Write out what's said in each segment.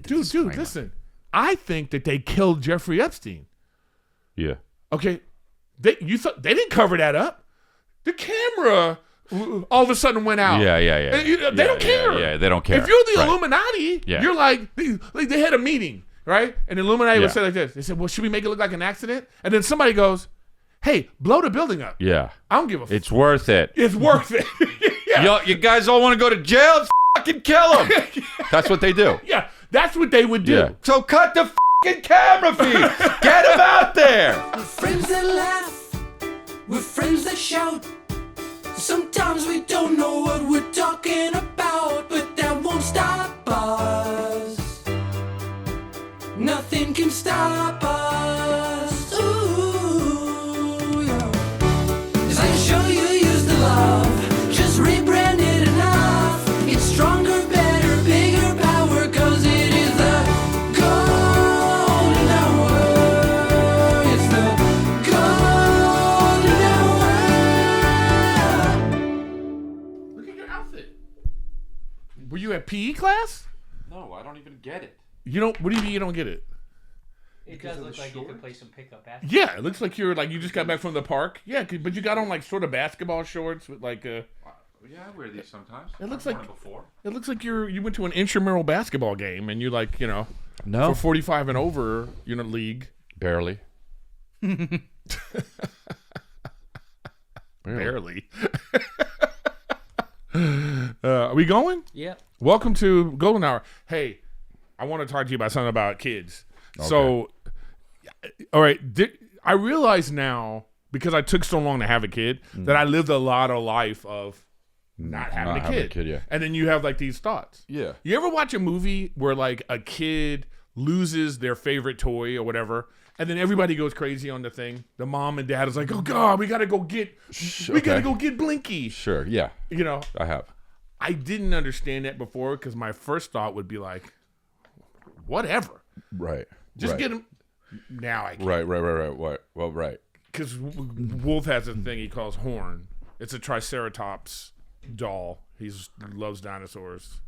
Dude, listen. I think that they killed Jeffrey Epstein. Yeah. Okay. They didn't cover that up. The camera all of a sudden went out. Yeah. They don't care. Yeah, they don't care. If you're the Illuminati, Yeah. you're like they had a meeting, right? And the Illuminati would say like this. They said, well, should we make it look like an accident? And then somebody goes, hey, blow the building up. Yeah. I don't give a It's worth it. It's worth it. Yeah. You guys all want to go to jail? Fucking kill them. That's what they do. Yeah, that's what they would do. Yeah. So cut the fucking camera feed. Get them out there. We're friends that laugh. We're friends that shout. Sometimes we don't know what we're talking about, but that won't stop us. Nothing can stop us. Ooh, yeah. 'Cause I can show you use the love. Just rebrand it enough. It's stronger, better, bigger power, 'cause it is the golden hour. It's the golden hour. Look at your outfit. Were you at PE class? No, I don't even get it. You don't. What do you mean you don't get it? It does look like you could play some pickup basketball. Yeah, it looks like you just got back from the park. Yeah, but you got on like sort of basketball shorts with like Yeah, I wear these sometimes. It looks I've like worn it before. It looks like you went to an intramural basketball game and you like No. for 45 and over league. Barely. Barely. Are we going? Yep. Welcome to Golden Hour. Hey, I want to talk to you about something about kids. Okay. So, all right, I realize now, because I took so long to have a kid, that I lived a lot of life of not having a kid. Yeah. And then you have like these thoughts. Yeah. You ever watch a movie where like a kid loses their favorite toy or whatever, and then everybody goes crazy on the thing? The mom and dad is like, "Oh God, we gotta go get Blinky." Sure. Yeah. You know, I have. I didn't understand that before because my first thought would be like, whatever, Right. just get him. Now I can. Right. Well, right. Because Wolf has a thing he calls Horn. It's a Triceratops doll. He loves dinosaurs,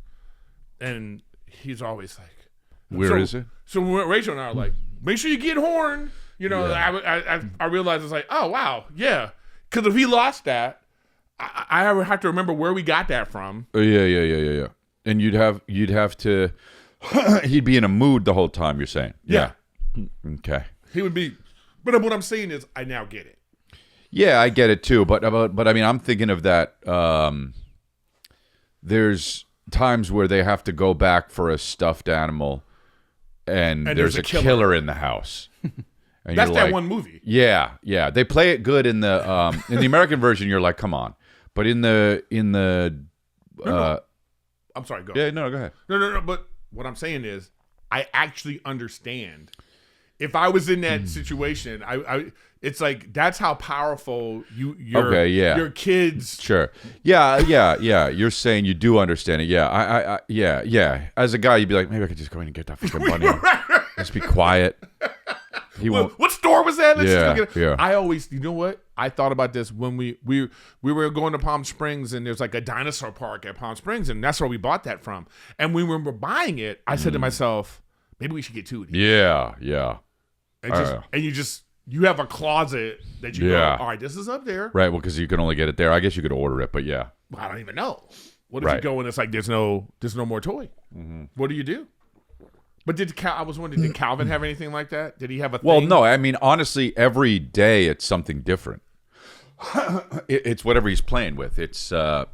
and he's always like, Where is it? So Rachel and I are like, make sure you get Horn. You know, I realized it's like, oh wow, yeah. Because if he lost that, I would have to remember where we got that from. Oh, yeah. And you'd have to. He'd be in a mood the whole time. You're saying, Yeah. Okay. He would be. But what I'm saying is, I now get it. Yeah, I get it too. But I mean, I'm thinking of that. There's times where they have to go back for a stuffed animal, and there's a killer in the house. And That's you're that like, one movie. Yeah. They play it good in the American version. You're like, come on. But in the I'm sorry. Go. yeah, no, go ahead. No. But what I'm saying is, I actually understand. If I was in that situation, I it's like that's how powerful your kids. Sure. Yeah. You're saying you do understand it. Yeah. Yeah. As a guy, you'd be like, maybe I could just go in and get that fucking bunny. Just be quiet. He won't. What store was that? Let's just go get it. Yeah. I always, you know what? I thought about this when we were going to Palm Springs, and there's like a dinosaur park at Palm Springs, and that's where we bought that from. And when we were buying it, I said to myself, maybe we should get two of these. Yeah. And you have a closet that you go, all right, this is up there. Right. Well, because you can only get it there. I guess you could order it, but yeah. Well, I don't even know. What if you go and it's like there's no more toy? Mm-hmm. What do you do? But I was wondering, did Calvin have anything like that? Did he have a thing? Well, no. I mean, honestly, every day it's something different. It's whatever he's playing with. It's oh,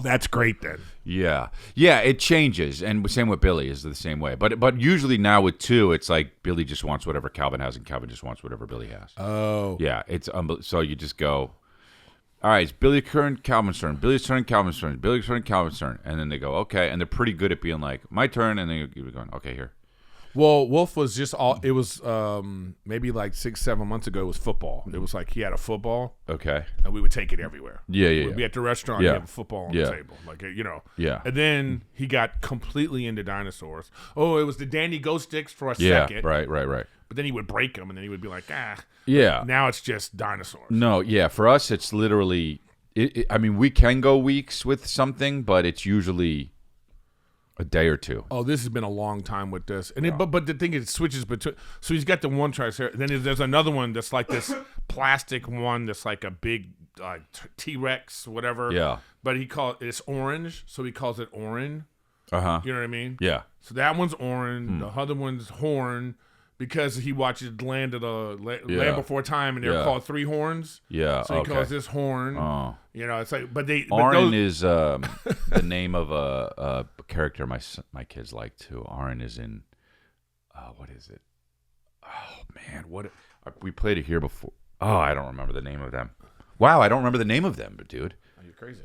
that's great then. Yeah. It changes, and same with Billy is the same way. But usually now with two, it's like Billy just wants whatever Calvin has, and Calvin just wants whatever Billy has. Oh, yeah. It's so you just go, all right, it's Billy's turn, Calvin's turn, Billy's turn, Calvin's turn, Billy's turn, Calvin's turn, and then they go, okay, and they're pretty good at being like, my turn, and then you're going, okay, here. Well, Wolf was just it was maybe like 6-7 months ago. It was football. It was like he had a football. Okay. And we would take it everywhere. Yeah. We'd be at the restaurant. Yeah. Have a football on the table, like Yeah. And then he got completely into dinosaurs. Oh, it was the Dandy Ghost Sticks for a Yeah. second. Right. But then he would break them, and then he would be like, Yeah. Now it's just dinosaurs. No. Yeah. For us, it's literally. I mean, we can go weeks with something, but it's usually A day or two. Oh, this has been a long time with this, and but the thing is, it switches between. So he's got the one triceratops. Then there's another one that's like this plastic one that's like a big T-Rex, whatever. Yeah. But it's orange, so he calls it Orin. Uh-huh. You know what I mean? Yeah. So that one's Orin. The other one's Horn, because he watches Land Before Time, and they're called three horns. Yeah. So he calls this Horn. Oh. You know, it's like, but Orin is the name of a character my kids like too. Orin is in, what is it? Oh man, we played it here before. Oh, I don't remember the name of them. Wow, I don't remember the name of them, but dude, you're crazy.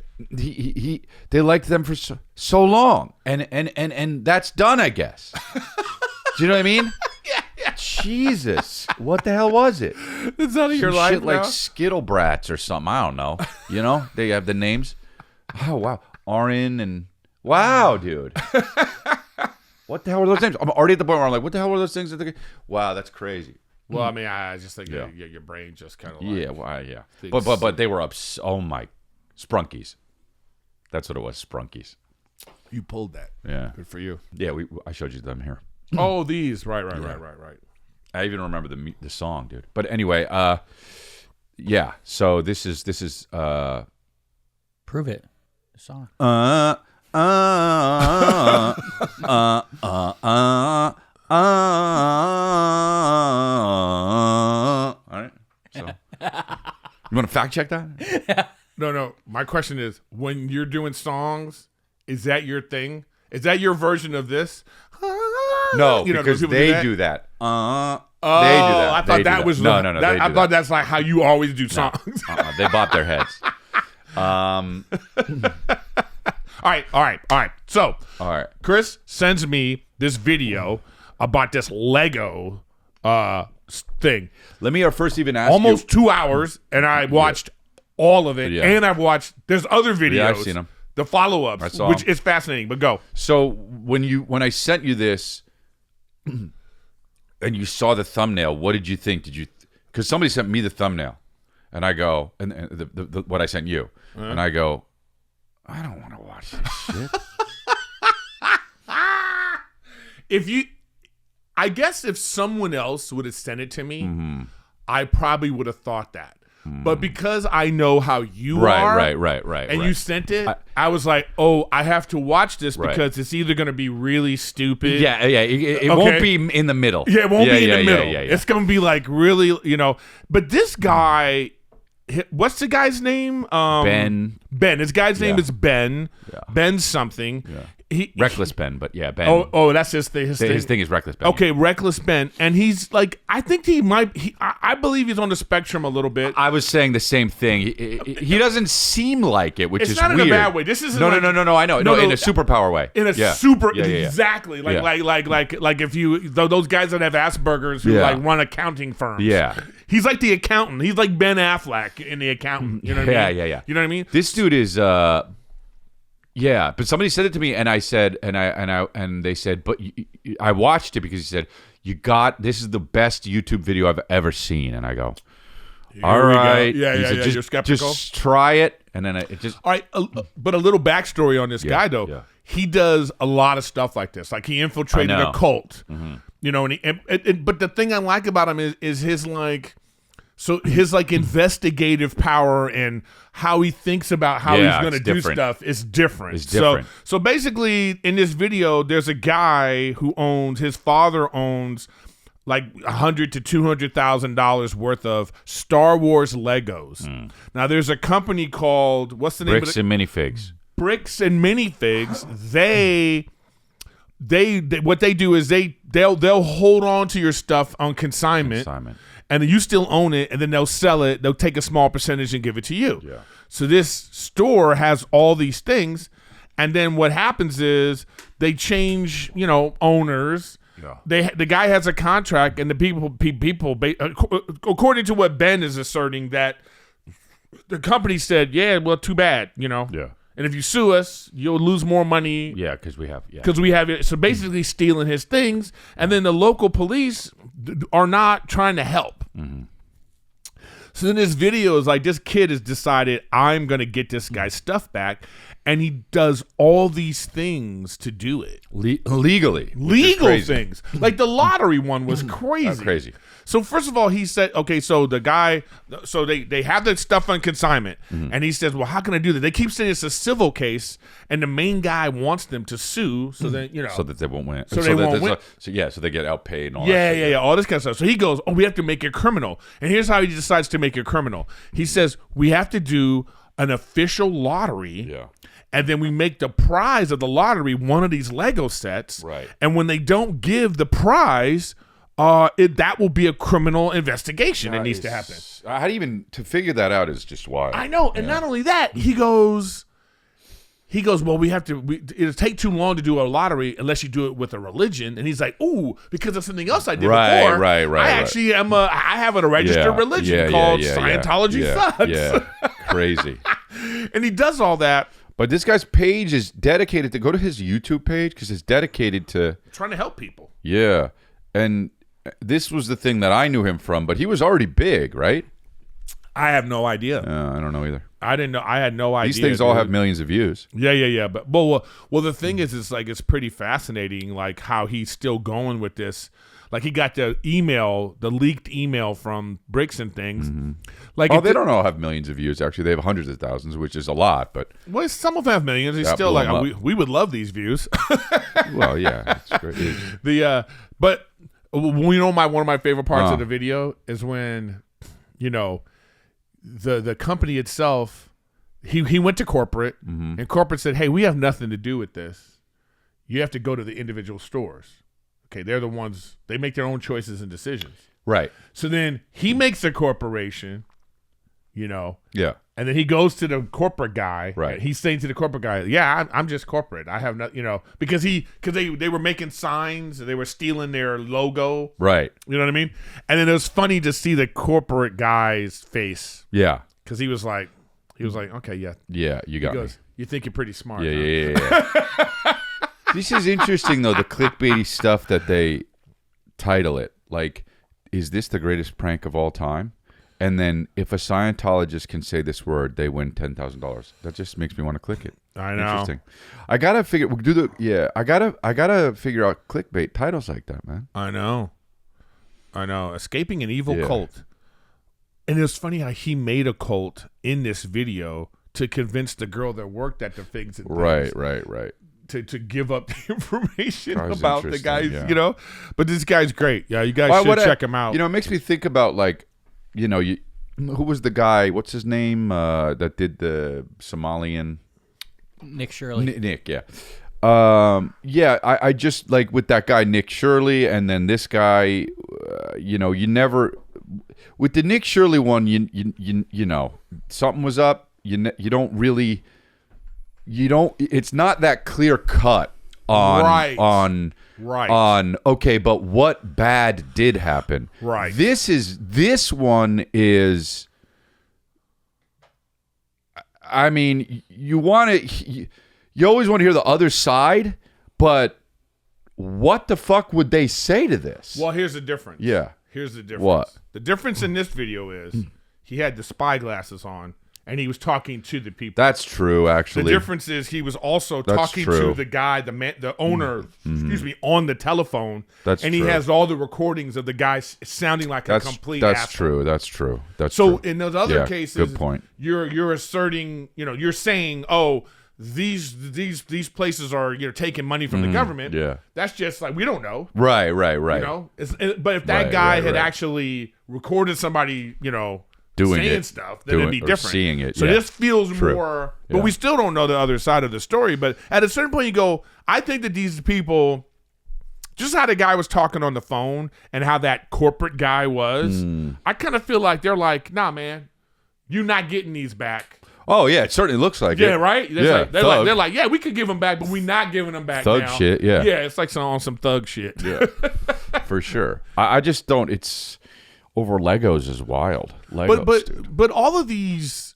They liked them for so long, and that's done, I guess. Do you know what I mean? Yeah. Jesus, what the hell was it? It's out of your Some life shit now? like Skittle Brats or something. I don't know. You know, they have the names. Oh wow, Orin and wow, dude. What the hell were those names? I'm already at the point where I'm like, what the hell were those things? Wow, that's crazy. Well, I mean, I just think your brain just kind of like... Yeah, well, yeah. But they were up... Oh, my... Sprunkies. That's what it was, Sprunkies. You pulled that. Yeah. Good for you. Yeah, I showed you them here. Oh, these. Right. I even remember the song, dude. But anyway, yeah. So this is Prove it. The song. All right. So, you want to fact check that? No. My question is, when you're doing songs, is that your thing? Is that your version of this? No, You know, because people they do that. They do that. I thought that was... No. I thought that's like how you always do songs. They bop their heads. All right. So, All right. Chris sends me this video about this Lego thing. Let me first even ask Almost you. 2 hours, and I watched all of it, Yeah. and I've watched... There's other videos. Yeah, I've seen them. The follow-ups, I saw which them. is fascinating, but go. So when I sent you this, and you saw the thumbnail, what did you think? Because somebody sent me the thumbnail, and I go, and the what I sent you, and I go, I don't want to watch this shit. I guess if someone else would have sent it to me, I probably would have thought that. But because I know how you are, right, and you sent it, I was like, oh, I have to watch this because it's either going to be really stupid. Yeah. It won't be in the middle. Yeah, it won't be in the middle. Yeah. It's going to be like really, But this guy, what's the guy's name? Ben. His guy's name is Ben. Yeah. Ben something. Yeah. Reckless Ben, but yeah, Ben. Oh, that's his thing. His thing is Reckless Ben. Okay, Reckless Ben, and he's like, I think I believe he's on the spectrum a little bit. I was saying the same thing. He doesn't seem like it, which It's is not weird. in a bad way. This isn't no. like- I know. No, in a superpower way. In a Yeah, exactly Yeah. like if you those guys that have Asperger's who like run accounting firms. Yeah. He's like the accountant. He's like Ben Affleck in The Accountant. You know what I mean? Yeah. You know what I mean? This dude is yeah, but somebody said it to me, and I said, and they said, but I watched it because he said, this is the best YouTube video I've ever seen, and I go, all right, yeah, He said, you're skeptical. Just try it, and then it just. All right, but a little backstory on this guy though. Yeah. He does a lot of stuff like this. Like he infiltrated a cult. You know, and but the thing I like about him is his like. So his like investigative power and how he thinks about how he's going to do stuff is different. It's different. So basically, in this video, there's a guy who his father owns like $100,000 to $200,000 worth of Star Wars Legos. Now there's a company called what's the name Bricks of it? and Minifigs. Bricks and Minifigs. They what they do is they'll hold on to your stuff on consignment. And then you still own it, and then they'll sell it. They'll take a small percentage and give it to you. Yeah. So this store has all these things, and then what happens is they change, owners. Yeah. The guy has a contract, and the people, according to what Ben is asserting, that the company said, yeah, well, too bad, Yeah. And if you sue us, you'll lose more money. Yeah, because we have. Yeah. Because we have it. So basically stealing his things. And then the local police are not trying to help. So then this video is like, this kid has decided, I'm going to get this guy's stuff back. and he does all these things to do it. Legally. Legal things. Like the lottery one was crazy. That's crazy. So first of all, he said, okay, so the guy, so they have the stuff on consignment, and he says, well, how can I do that? They keep saying it's a civil case, and the main guy wants them to sue, so that, you know. So that they won't win. So they won't win. So they get outpaid and all Yeah, that shit. yeah, all this kind of stuff. So he goes, oh, we have to make it criminal. And here's how he decides to make it criminal. He says, we have to do an official lottery. Yeah. And then we make the prize of the lottery one of these Lego sets. Right. And when they don't give the prize, that will be a criminal investigation. It needs to happen. How do you even to figure that out is just wild. I know. And not only that, he goes, well, it'll take too long to do a lottery unless you do it with a religion. And he's like, ooh, because of something else I did before. Right. I actually I have a registered religion called Scientology sucks. Yeah, crazy. And he does all that. But this guy's page is dedicated to go to his YouTube page because it's dedicated to trying to help people. Yeah. And this was the thing that I knew him from, but he was already big, right? I have no idea. I don't know either. I didn't know. I had no idea. These things all have millions of views. Yeah. But well, the thing is, it's like it's pretty fascinating, like how he's still going with this. Like he got the leaked email from Bricks and things. Mm-hmm. Like they don't all have millions of views. Actually, they have hundreds of thousands, which is a lot. But some of them have millions. He's still like, we would love these views. Well, yeah, it's great. But you know, one of my favorite parts of the video is when, you know, the company itself, he went to corporate, and corporate said, hey, we have nothing to do with this. You have to go to the individual stores. Okay, they're the ones, they make their own choices and decisions. Right. So then he makes a corporation, you know. Yeah. And then he goes to the corporate guy. Right. He's saying to the corporate guy, yeah, I'm just corporate. I have not, you know, because they were making signs, they were stealing their logo. Right. You know what I mean? And then it was funny to see the corporate guy's face. Yeah. Because he was like, okay, yeah. Yeah, you got me. You think you're pretty smart. Yeah. This is interesting, though, the clickbaity stuff that they title it. Like, is this the greatest prank of all time? And then if a Scientologist can say this word, they win $10,000. That just makes me want to click it. I know. Interesting. I gotta figure. I gotta figure out clickbait titles like that, man. I know. Escaping an evil cult. And it was funny how he made a cult in this video to convince the girl that worked at the things. And things. Right. To give up the information That was about the guys, yeah. you know. But this guy's great. Yeah, you guys should check him out. You know, it makes me think about, like, you know, who was the guy? What's his name? That did the Somalian. Nick Shirley. Nick, yeah. I just like with that guy Nick Shirley, and then this guy. You know, you never with the Nick Shirley one. You know, something was up. You don't really. You don't. It's not that clear cut on okay, but what bad did happen? Right. This one is. I mean, you always want to hear the other side, but what the fuck would they say to this? Well, here's the difference. Yeah. Here's the difference. What? The difference in this video is he had the spy glasses on. And he was talking to the people. That's true, actually. The difference is he was also talking to the guy, the owner, on the telephone. That's and true. he has all the recordings of the guy sounding like a complete asshole. That's true. So in those other cases, good point. You're asserting, you know, you're saying, oh, these places are taking money from the government. Yeah, that's just like we don't know. Right. You know, but if that guy had actually recorded somebody, saying stuff, then it'd be different. Seeing it. So this feels more, but we still don't know the other side of the story. But at a certain point, you go, I think that these people, just how the guy was talking on the phone and how that corporate guy was, I kind of feel like they're like, nah, man, you're not getting these back. Oh yeah, it certainly looks like it. Yeah, right. They're like, yeah, we could give them back, but we're not giving them back. Thug now. shit. Yeah. Yeah, it's like on some thug shit. Yeah, for sure. I just don't. It's. Over Legos is wild. But all of these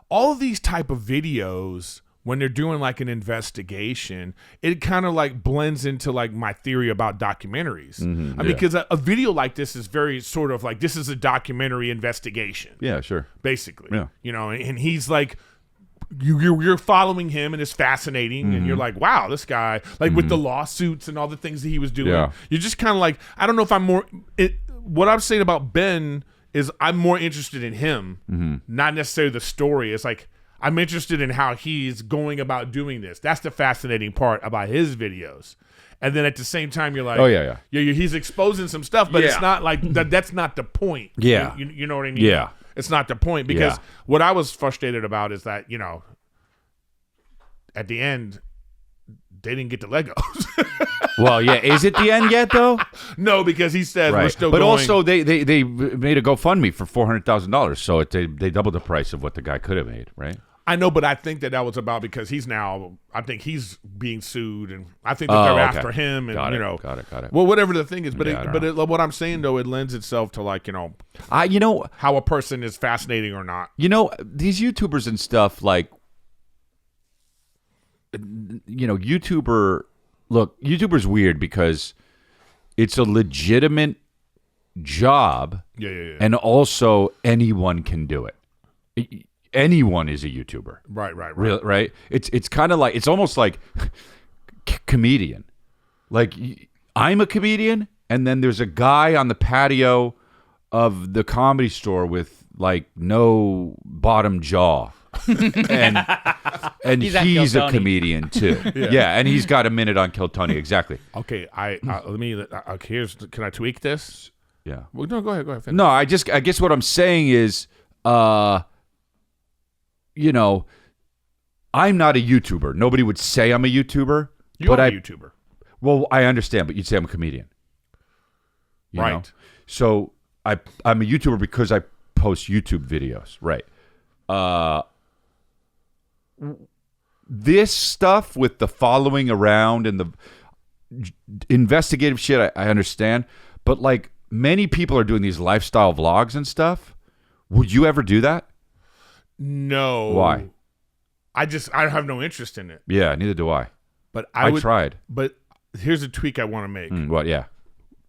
type of videos, when they're doing like an investigation, it kind of like blends into like my theory about documentaries. I mean, because a video like this is very sort of like, this is a documentary investigation. Yeah, sure. Basically. Yeah. And he's like you're following him and it's fascinating, and you're like, wow, this guy, like with the lawsuits and all the things that he was doing. Yeah. You're just kind of like, I don't know if I'm more. What I'm saying about Ben is I'm more interested in him, not necessarily the story. It's like I'm interested in how he's going about doing this. That's the fascinating part about his videos. And then at the same time, you're like, oh yeah, he's exposing some stuff, but it's not like that's not the point. Yeah, you know what I mean. Yeah, it's not the point, because what I was frustrated about is that at the end they didn't get the Legos. Well, yeah, is it the end yet though? No, because he says we're still. But going. also they made a GoFundMe for $400,000, so they doubled the price of what the guy could have made, right? I know, but I think that was about because I think he's being sued, and I think that they're after him, and got it. Well, whatever the thing is, but Yeah, what I'm saying though, it lends itself to like how a person is fascinating or not. These YouTubers and stuff, like YouTuber's weird because it's a legitimate job, and also anyone can do it. Anyone is a YouTuber. Right. It's kind of like, it's almost like comedian. Like I'm a comedian, and then there's a guy on the patio of the Comedy Store with like no bottom jaw. and he's a comedian too. Yeah, and he's got a minute on Kill Tony. Exactly. Okay, can I tweak this? Yeah. Well, no, go ahead. Finish. No, I guess what I'm saying is, I'm not a YouTuber. Nobody would say I'm a YouTuber. You are a YouTuber. Well, I understand, but you'd say I'm a comedian. You know? So I'm a YouTuber because I post YouTube videos. Right. This stuff with the following around and the investigative shit, I understand. But like many people are doing these lifestyle vlogs and stuff. Would you ever do that? No. Why? I have no interest in it. Yeah, neither do I. But I tried. But here's a tweak I want to make. What? Yeah.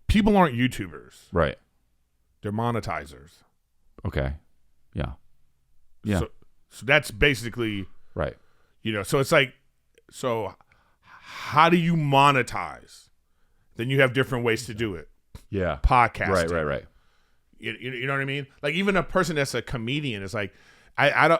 People aren't YouTubers. Right. They're monetizers. Okay. Yeah. Yeah. So that's basically right. So it's like, so how do you monetize? Then you have different ways to do it. Yeah. Podcasting. Right. You know what I mean? Like even a person that's a comedian is like, I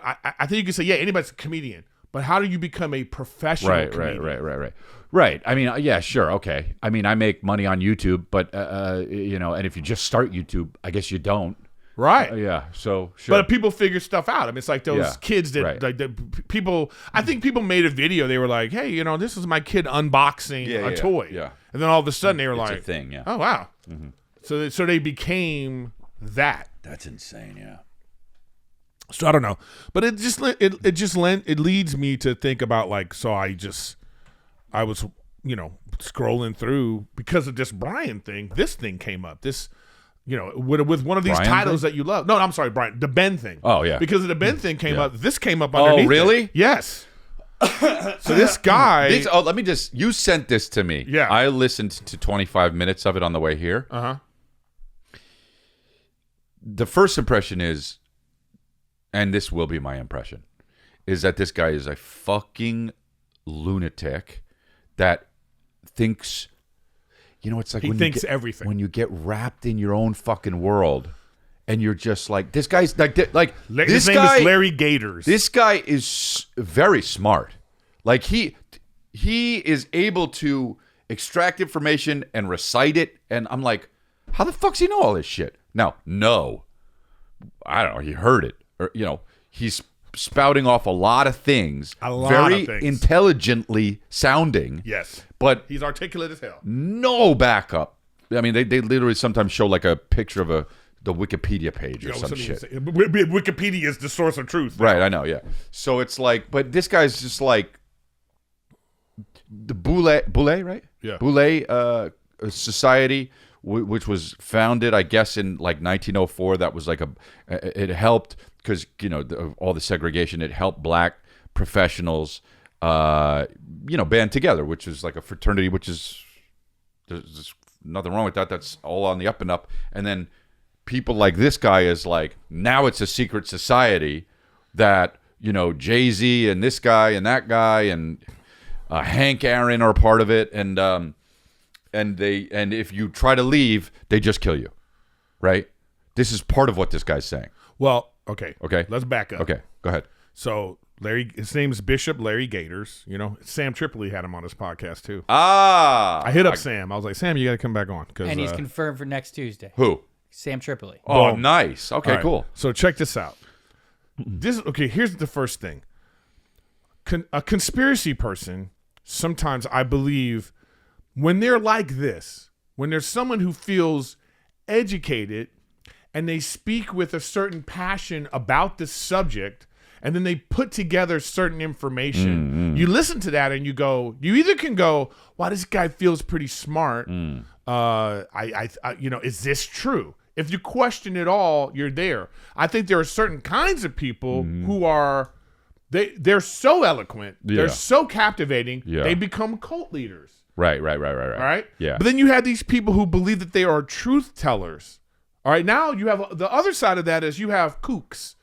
think you can say, yeah, anybody's a comedian, but how do you become a professional comedian? Right. I mean, yeah, sure. Okay. I mean, I make money on YouTube, but, and if you just start YouTube, I guess you don't. Right. Yeah. So, sure. But people figure stuff out. I mean, it's like those kids that, like, the people, I think people made a video. They were like, hey, this is my kid unboxing a toy. Yeah. And then all of a sudden they were like, a thing, yeah. Oh, wow. Mm-hmm. So they became that. That's insane, yeah. So I don't know, but it leads me to think about like, so I was scrolling through because of this Brian thing. This thing came up. This with one of these Brian titles thing? that you love. No, I'm sorry, Brian. The Ben thing. Oh yeah, because of the Ben thing came up. This came up underneath. Oh really? It. Yes. So this guy. You sent this to me. Yeah. I listened to 25 minutes of it on the way here. The first impression is, and this will be my impression, is that this guy is a fucking lunatic that thinks, it's like he thinks everything. When you get wrapped in your own fucking world, and you're just like, this guy's like his name is Larry Gators. This guy is very smart. Like he is able to extract information and recite it, and I'm like, how the fuck's he know all this shit? Now, no, I don't know. He heard it. Or, he's spouting off a lot of things. Very intelligently sounding. Yes. But he's articulate as hell. No backup. I mean, they literally sometimes show like a picture of the Wikipedia page or some shit. Wikipedia is the source of truth. Right, I know, yeah. So it's like, but this guy's just like the Boule, right? Yeah. Boule Society, which was founded, I guess, in like 1904. That was like it helped because all the segregation. It helped black professionals, band together, which is like a fraternity. Which is there's nothing wrong with that. That's all on the up and up. And then people like this guy is like, now it's a secret society that Jay-Z and this guy and that guy and Hank Aaron are part of it, and if you try to leave, they just kill you, right? This is part of what this guy's saying. Well, okay. Okay. Let's back up. Okay, go ahead. So his name is Bishop Larry Gators. Sam Tripoli had him on his podcast too. Ah. I hit up Sam. I was like, Sam, you got to come back on. And he's confirmed for next Tuesday. Who? Sam Tripoli. Oh, Boom. nice. Okay, All right. cool. So check this out. Here's the first thing. A conspiracy person, sometimes I believe, when they're like this, when there's someone who feels educated and they speak with a certain passion about the subject, and then they put together certain information, you listen to that and you either can go, wow, this guy feels pretty smart. Is this true? If you question it all, you're there. I think there are certain kinds of people who are, they're so eloquent, they're so captivating, they become cult leaders. Right. All right? Yeah. But then you have these people who believe that they are truth tellers. All right, now you have the other side of that is you have kooks.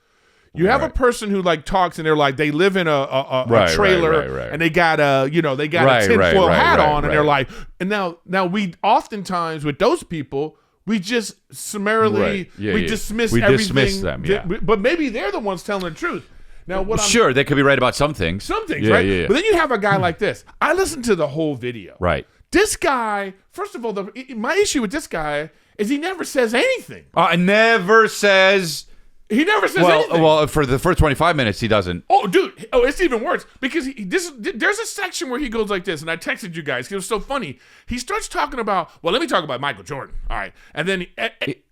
You have a person who talks and they're like they live in a trailer and they got a tinfoil hat on and they're like, and now we oftentimes with those people we just summarily dismiss everything. Dismiss them, but maybe they're the ones telling the truth. Now sure, they could be right about some things. Some things, right? Yeah. But then you have a guy like this. I listened to the whole video. Right. This guy, first of all, my issue with this guy is he never says anything. Never says. He never says anything. Well, for the first 25 minutes, he doesn't. Oh, dude. Oh, it's even worse because there's a section where he goes like this, and I texted you guys. It was so funny. He starts talking about, well, let me talk about Michael Jordan. All right. And then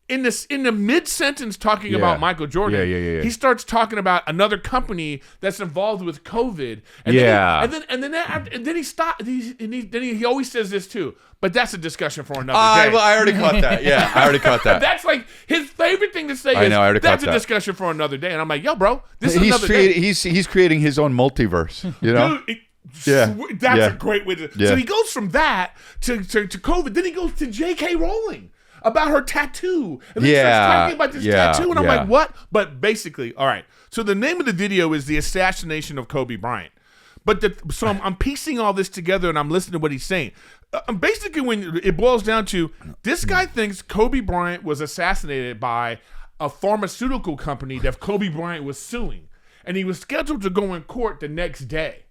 in the mid-sentence talking about Michael Jordan, he starts talking about another company that's involved with COVID. And then he stopped. He always says this too. But that's a discussion for another day. Well, I already caught that. Yeah, I already caught that. That's like his favorite thing to say. That's a discussion for another day. And I'm like, yo, bro, this is another day. He's creating his own multiverse. Dude, that's a great way to. Yeah. So he goes from that to COVID. Then he goes to J.K. Rowling about her tattoo. And then he starts talking about this tattoo. And I'm like, what? But basically, all right. So the name of the video is The Assassination of Kobe Bryant. So I'm piecing all this together and I'm listening to what he's saying. Basically, when it boils down to, this guy thinks Kobe Bryant was assassinated by a pharmaceutical company that Kobe Bryant was suing. And he was scheduled to go in court the next day.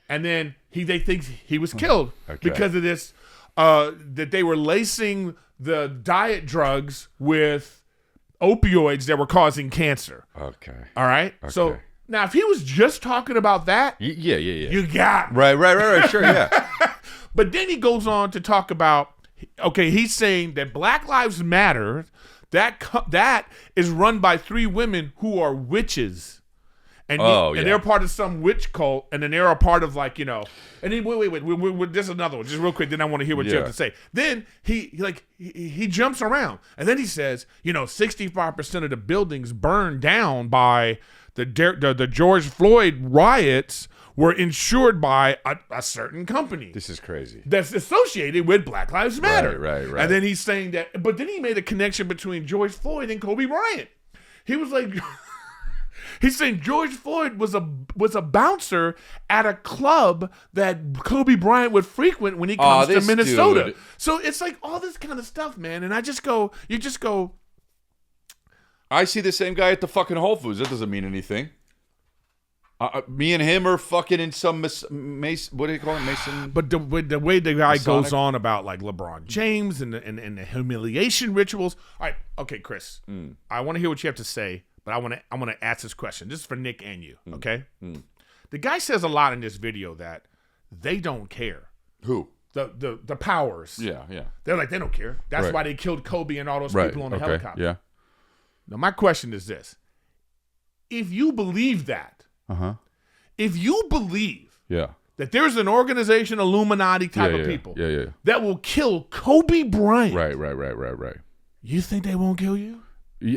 And then they think he was killed because of this, that they were lacing the diet drugs with opioids that were causing cancer. Okay. All right? Okay. So now if he was just talking about that, you got me. Right. Sure, yeah. But then he goes on to talk about, he's saying that Black Lives Matter, that is run by 3 women who are witches. And they're part of some witch cult, and then they're a part of and then wait, this is another one, just real quick. Then I want to hear what you have to say. Then he jumps around, and then he says, 65% of the buildings burned down by the George Floyd riots were insured by a certain company. This is crazy. That's associated with Black Lives Matter. Right. And then he's saying that, but then he made a connection between George Floyd and Kobe Bryant. He was like. He's saying George Floyd was a bouncer at a club that Kobe Bryant would frequent when he comes to Minnesota. Dude. So it's like all this kind of stuff, man. And you just go. I see the same guy at the fucking Whole Foods. That doesn't mean anything. Me and him are fucking in some Mason. What do you call it, Mason? But the way the guy goes on about LeBron James and the humiliation rituals. All right, okay, Chris. I want to hear what you have to say. But I want to ask this question. This is for Nick and you, okay? The guy says a lot in this video that they don't care. Who? The powers. Yeah. They're like, they don't care. That's why they killed Kobe and all those people on the helicopter. Yeah. Now, my question is this. If you believe that, if you believe that there's an organization, Illuminati type of people that will kill Kobe Bryant. Right. You think they won't kill you?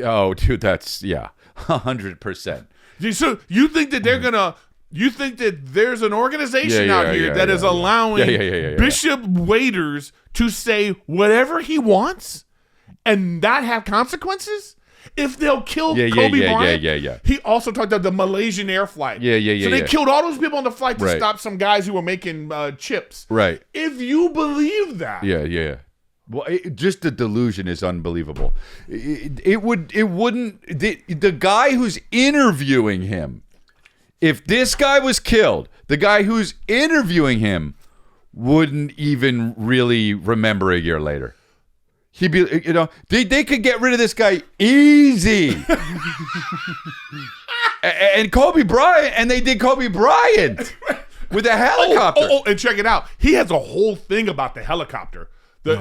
Oh, dude, that's 100%. So you think that they're gonna? You think that there's an organization out here that is allowing Bishop Waiters to say whatever he wants and not have consequences? If they'll kill Yeah, Kobe yeah, Bryant, yeah. He also talked about the Malaysian air flight. Yeah. So they killed all those people on the flight to Right. stop some guys who were making chips. Right. If you believe that, Yeah. Well, just the delusion is unbelievable. The guy who's interviewing him, if this guy was killed, the guy who's interviewing him wouldn't even really remember a year later. He'd be, they could get rid of this guy easy. And Kobe Bryant, and they did Kobe Bryant with a helicopter. And check it out. He has a whole thing about the helicopter.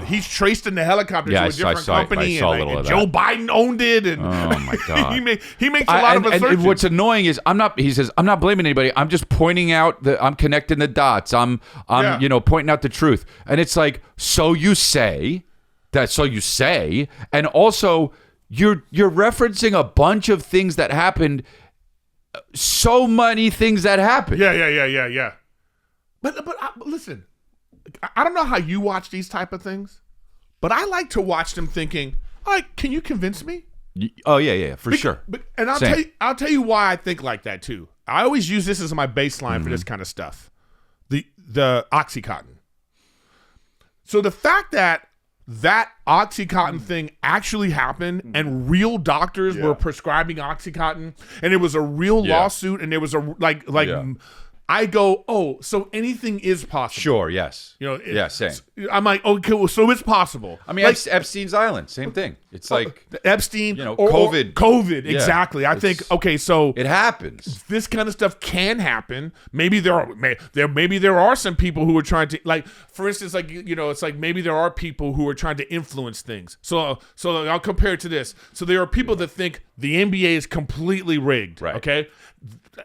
He's traced in the helicopter to a different company, and Joe Biden owned it. And oh my god, he makes a lot of assertions. And what's annoying is he says I'm not blaming anybody. I'm just pointing out that I'm connecting the dots. I'm pointing out the truth. And it's like, so you say, and also you're referencing a bunch of things that happened. So many things that happened. Yeah. But listen. I don't know how you watch these type of things, but I like to watch them thinking, all right, can you convince me? Oh, yeah, for sure. And I'll tell you why I think like that too. I always use this as my baseline for this kind of stuff. The Oxycontin. So the fact that Oxycontin thing actually happened and real doctors were prescribing Oxycontin and it was a real lawsuit and there was a I go, oh, so anything is possible. Sure, yes. Same. I'm like, okay, well, so it's possible. I mean, Epstein's Island, same thing. It's like Epstein, COVID. COVID, exactly. I think, okay, so it happens. This kind of stuff can happen. Maybe there are some people who are trying to, like, for instance, like, it's like maybe there are people who are trying to influence things. So I'll compare it to this. So there are people that think the NBA is completely rigged. Right. Okay.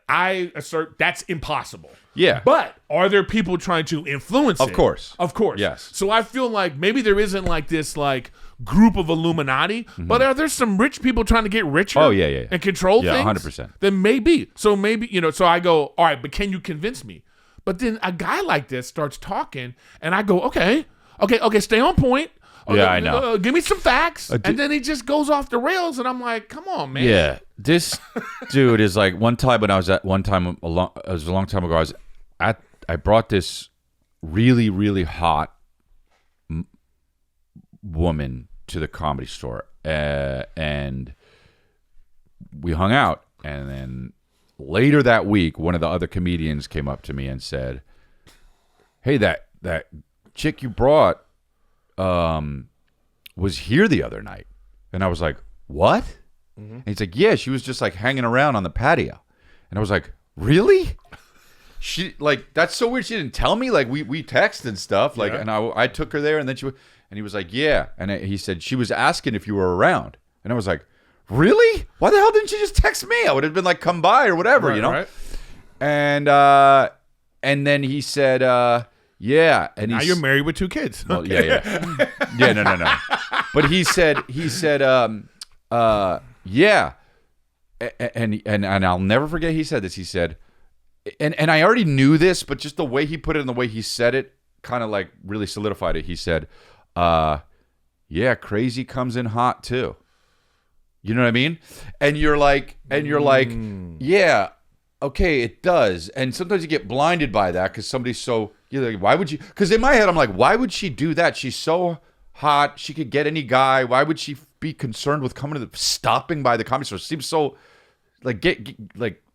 I assert that's impossible. Yeah. But are there people trying to influence it? Of course. Yes. So I feel like maybe there isn't like this like group of Illuminati, but are there some rich people trying to get richer? Oh, yeah. And control things? 100%. Then maybe. So maybe, so I go, all right, but can you convince me? But then a guy like this starts talking and I go, okay, stay on point. Yeah, I know. Give me some facts. And then he just goes off the rails and I'm like, come on, man. Yeah. This dude is like it was a long time ago. I brought this really, really hot woman to the Comedy Store and we hung out. And then later that week, one of the other comedians came up to me and said, hey, that chick you brought was here the other night. And I was like, what? And he's like, yeah, she was just like hanging around on the patio. And I was like, really? She like, that's so weird. She didn't tell me. Like we text and stuff. Like, and I took her there and then and he was like, yeah. And he said, she was asking if you were around. And I was like, really? Why the hell didn't she just text me? I would have been like, come by or whatever, Right. And then he said, yeah, and now you're married with 2 kids. Well, yeah, no. But he said, yeah, and I'll never forget. He said this. He said, and I already knew this, but just the way he put it and the way he said it, kind of like really solidified it. He said, yeah, crazy comes in hot too. You know what I mean? And you're like, yeah. Okay, it does. And sometimes you get blinded by that because somebody's so, like, why would you? Because in my head, I'm like, why would she do that? She's so hot. She could get any guy. Why would she be concerned with stopping by the Comedy Store? Seems so,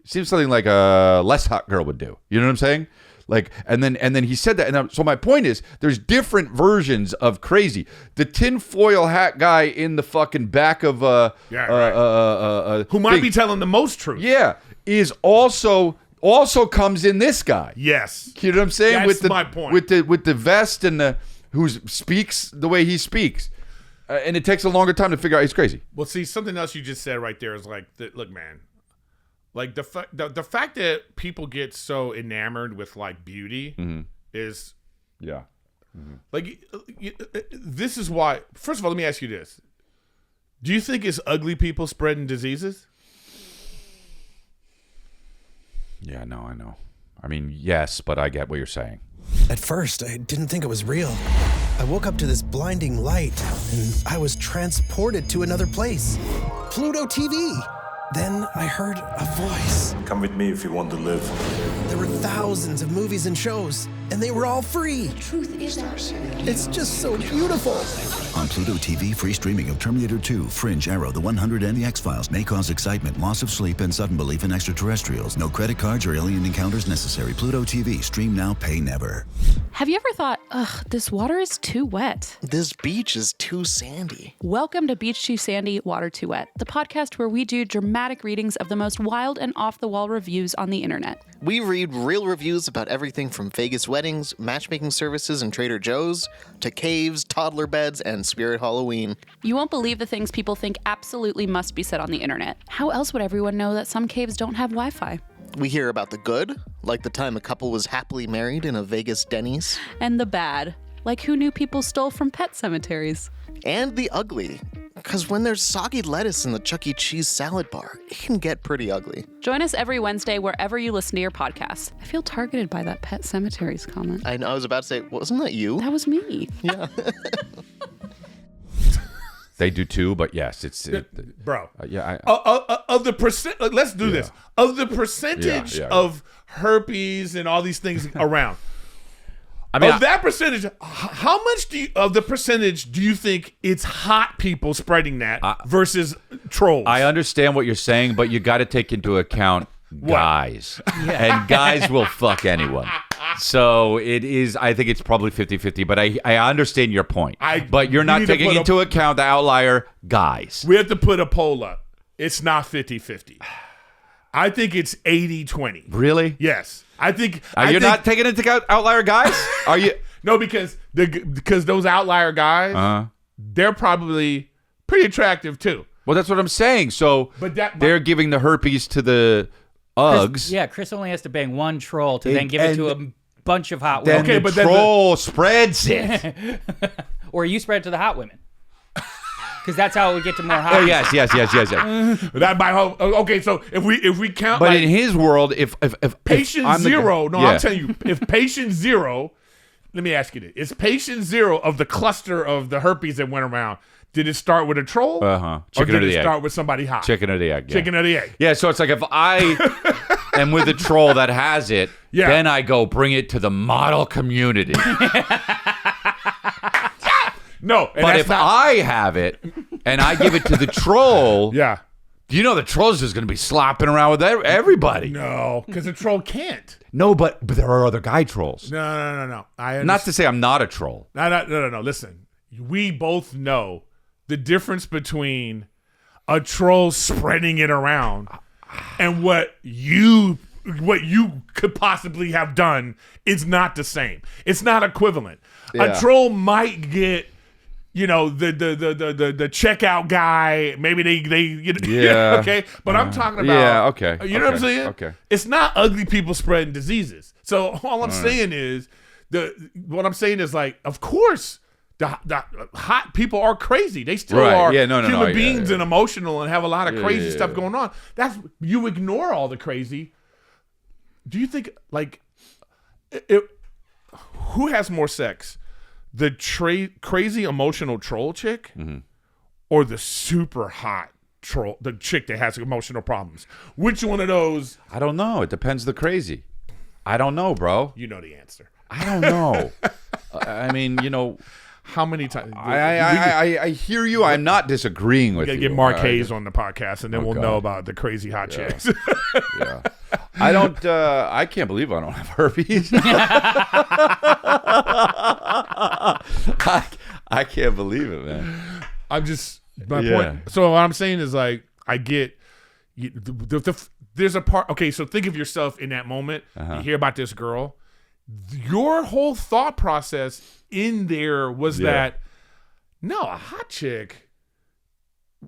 seems something like a less hot girl would do. You know what I'm saying? Like, and then he said that. And so my point is, there's different versions of crazy. The tinfoil hat guy in the fucking back of who might be telling the most truth. Yeah. Is also comes in this guy. Yes. You know what I'm saying? That's my point. With the vest and who speaks the way he speaks. And it takes a longer time to figure out he's crazy. Well, see, something else you just said right there is like, look, man, like the fact that people get so enamored with like beauty is like this is why. First of all, let me ask you this: do you think it's ugly people spreading diseases? Yeah, no, I know. I mean, yes, but I get what you're saying. At first, I didn't think it was real. I woke up to this blinding light, and I was transported to another place. Pluto TV. Then I heard a voice. Come with me if you want to live. There were thousands of movies and shows, and they were all free. Truth is ours. It's just so beautiful. On Pluto TV, free streaming of Terminator 2, Fringe, Arrow, The 100, and The X-Files may cause excitement, loss of sleep, and sudden belief in extraterrestrials. No credit cards or alien encounters necessary. Pluto TV. Stream now, pay never. Have you ever thought, ugh, this water is too wet? This beach is too sandy. Welcome to Beach Too Sandy, Water Too Wet, the podcast where we do dramatic readings of the most wild and off-the-wall reviews on the internet. We read real reviews about everything from Vegas weddings, matchmaking services and Trader Joe's, to caves, toddler beds, and Spirit Halloween. You won't believe the things people think absolutely must be said on the internet. How else would everyone know that some caves don't have Wi-Fi? We hear about the good, like the time a couple was happily married in a Vegas Denny's. And the bad, like who knew people stole from pet cemeteries. And the ugly, because when there's soggy lettuce in the Chuck E. Cheese salad bar, it can get pretty ugly. Join us every Wednesday wherever you listen to your podcasts. I feel targeted by that pet cemeteries comment. I know, I was about to say, wasn't that you? That was me. Yeah. They do too, but yes, it's bro. Yeah, of the percent. Let's do this. Of the percentage of herpes and all these things around. I mean, of that percentage, how much of the percentage do you think it's hot people spreading that versus trolls? I understand what you're saying, but you got to take into account guys, and guys will fuck anyone. So it is, I think it's probably 50-50, but I understand your point. But you're not taking into account the outlier guys. We have to put a poll up. It's not 50-50. I think it's 80-20. Really? Yes. I think you're not taking into account outlier guys? Are you? No, because those outlier guys, they're probably pretty attractive too. Well, that's what I'm saying. So they're giving the herpes to the Uggs. Chris only has to bang one troll to then give it to a bunch of hot women. Okay, but the troll spreads it. Or you spread it to the hot women. Because that's how we get to more hot. Oh yes. That might help. Okay, so if we count, but in his world, if patient zero, I'm telling you, if patient zero, let me ask you this: is patient zero of the cluster of the herpes that went around? Did it start with a troll? Chicken or or did the it egg? Start with somebody hot? Chicken or the egg. Yeah. Chicken or the egg. Yeah. So it's like if I am with a troll that has it, then I go bring it to the model community. No, but if I have it and I give it to the troll, you know the troll's just going to be slopping around with everybody. No, because the troll can't. No, but there are other guy trolls. No. Not to say I'm not a troll. No. Listen, we both know the difference between a troll spreading it around and what you could possibly have done is not the same. It's not equivalent. A troll might get, the checkout guy. Maybe they okay. But I'm talking about You know what I'm saying? Okay. It's not ugly people spreading diseases. So all I'm saying is like, of course. The hot people are crazy. They still are human beings and emotional and have a lot of crazy stuff going on. You ignore all the crazy. Do you think who has more sex? The crazy emotional troll chick or the super hot troll, the chick that has emotional problems? Which one of those? I don't know. It depends the crazy. I don't know, bro. You know the answer. I don't know. I mean, how many times? I hear you. I'm not disagreeing with you. We got to get Mark Hayes on the podcast, and then we'll know about the crazy hot chicks. Yeah. I don't. I can't believe I don't have herpes. I can't believe it, man. I'm just my point. So what I'm saying is like I get there's a part. Okay, so think of yourself in that moment. You hear about this girl. Your whole thought process in there was that no, a hot chick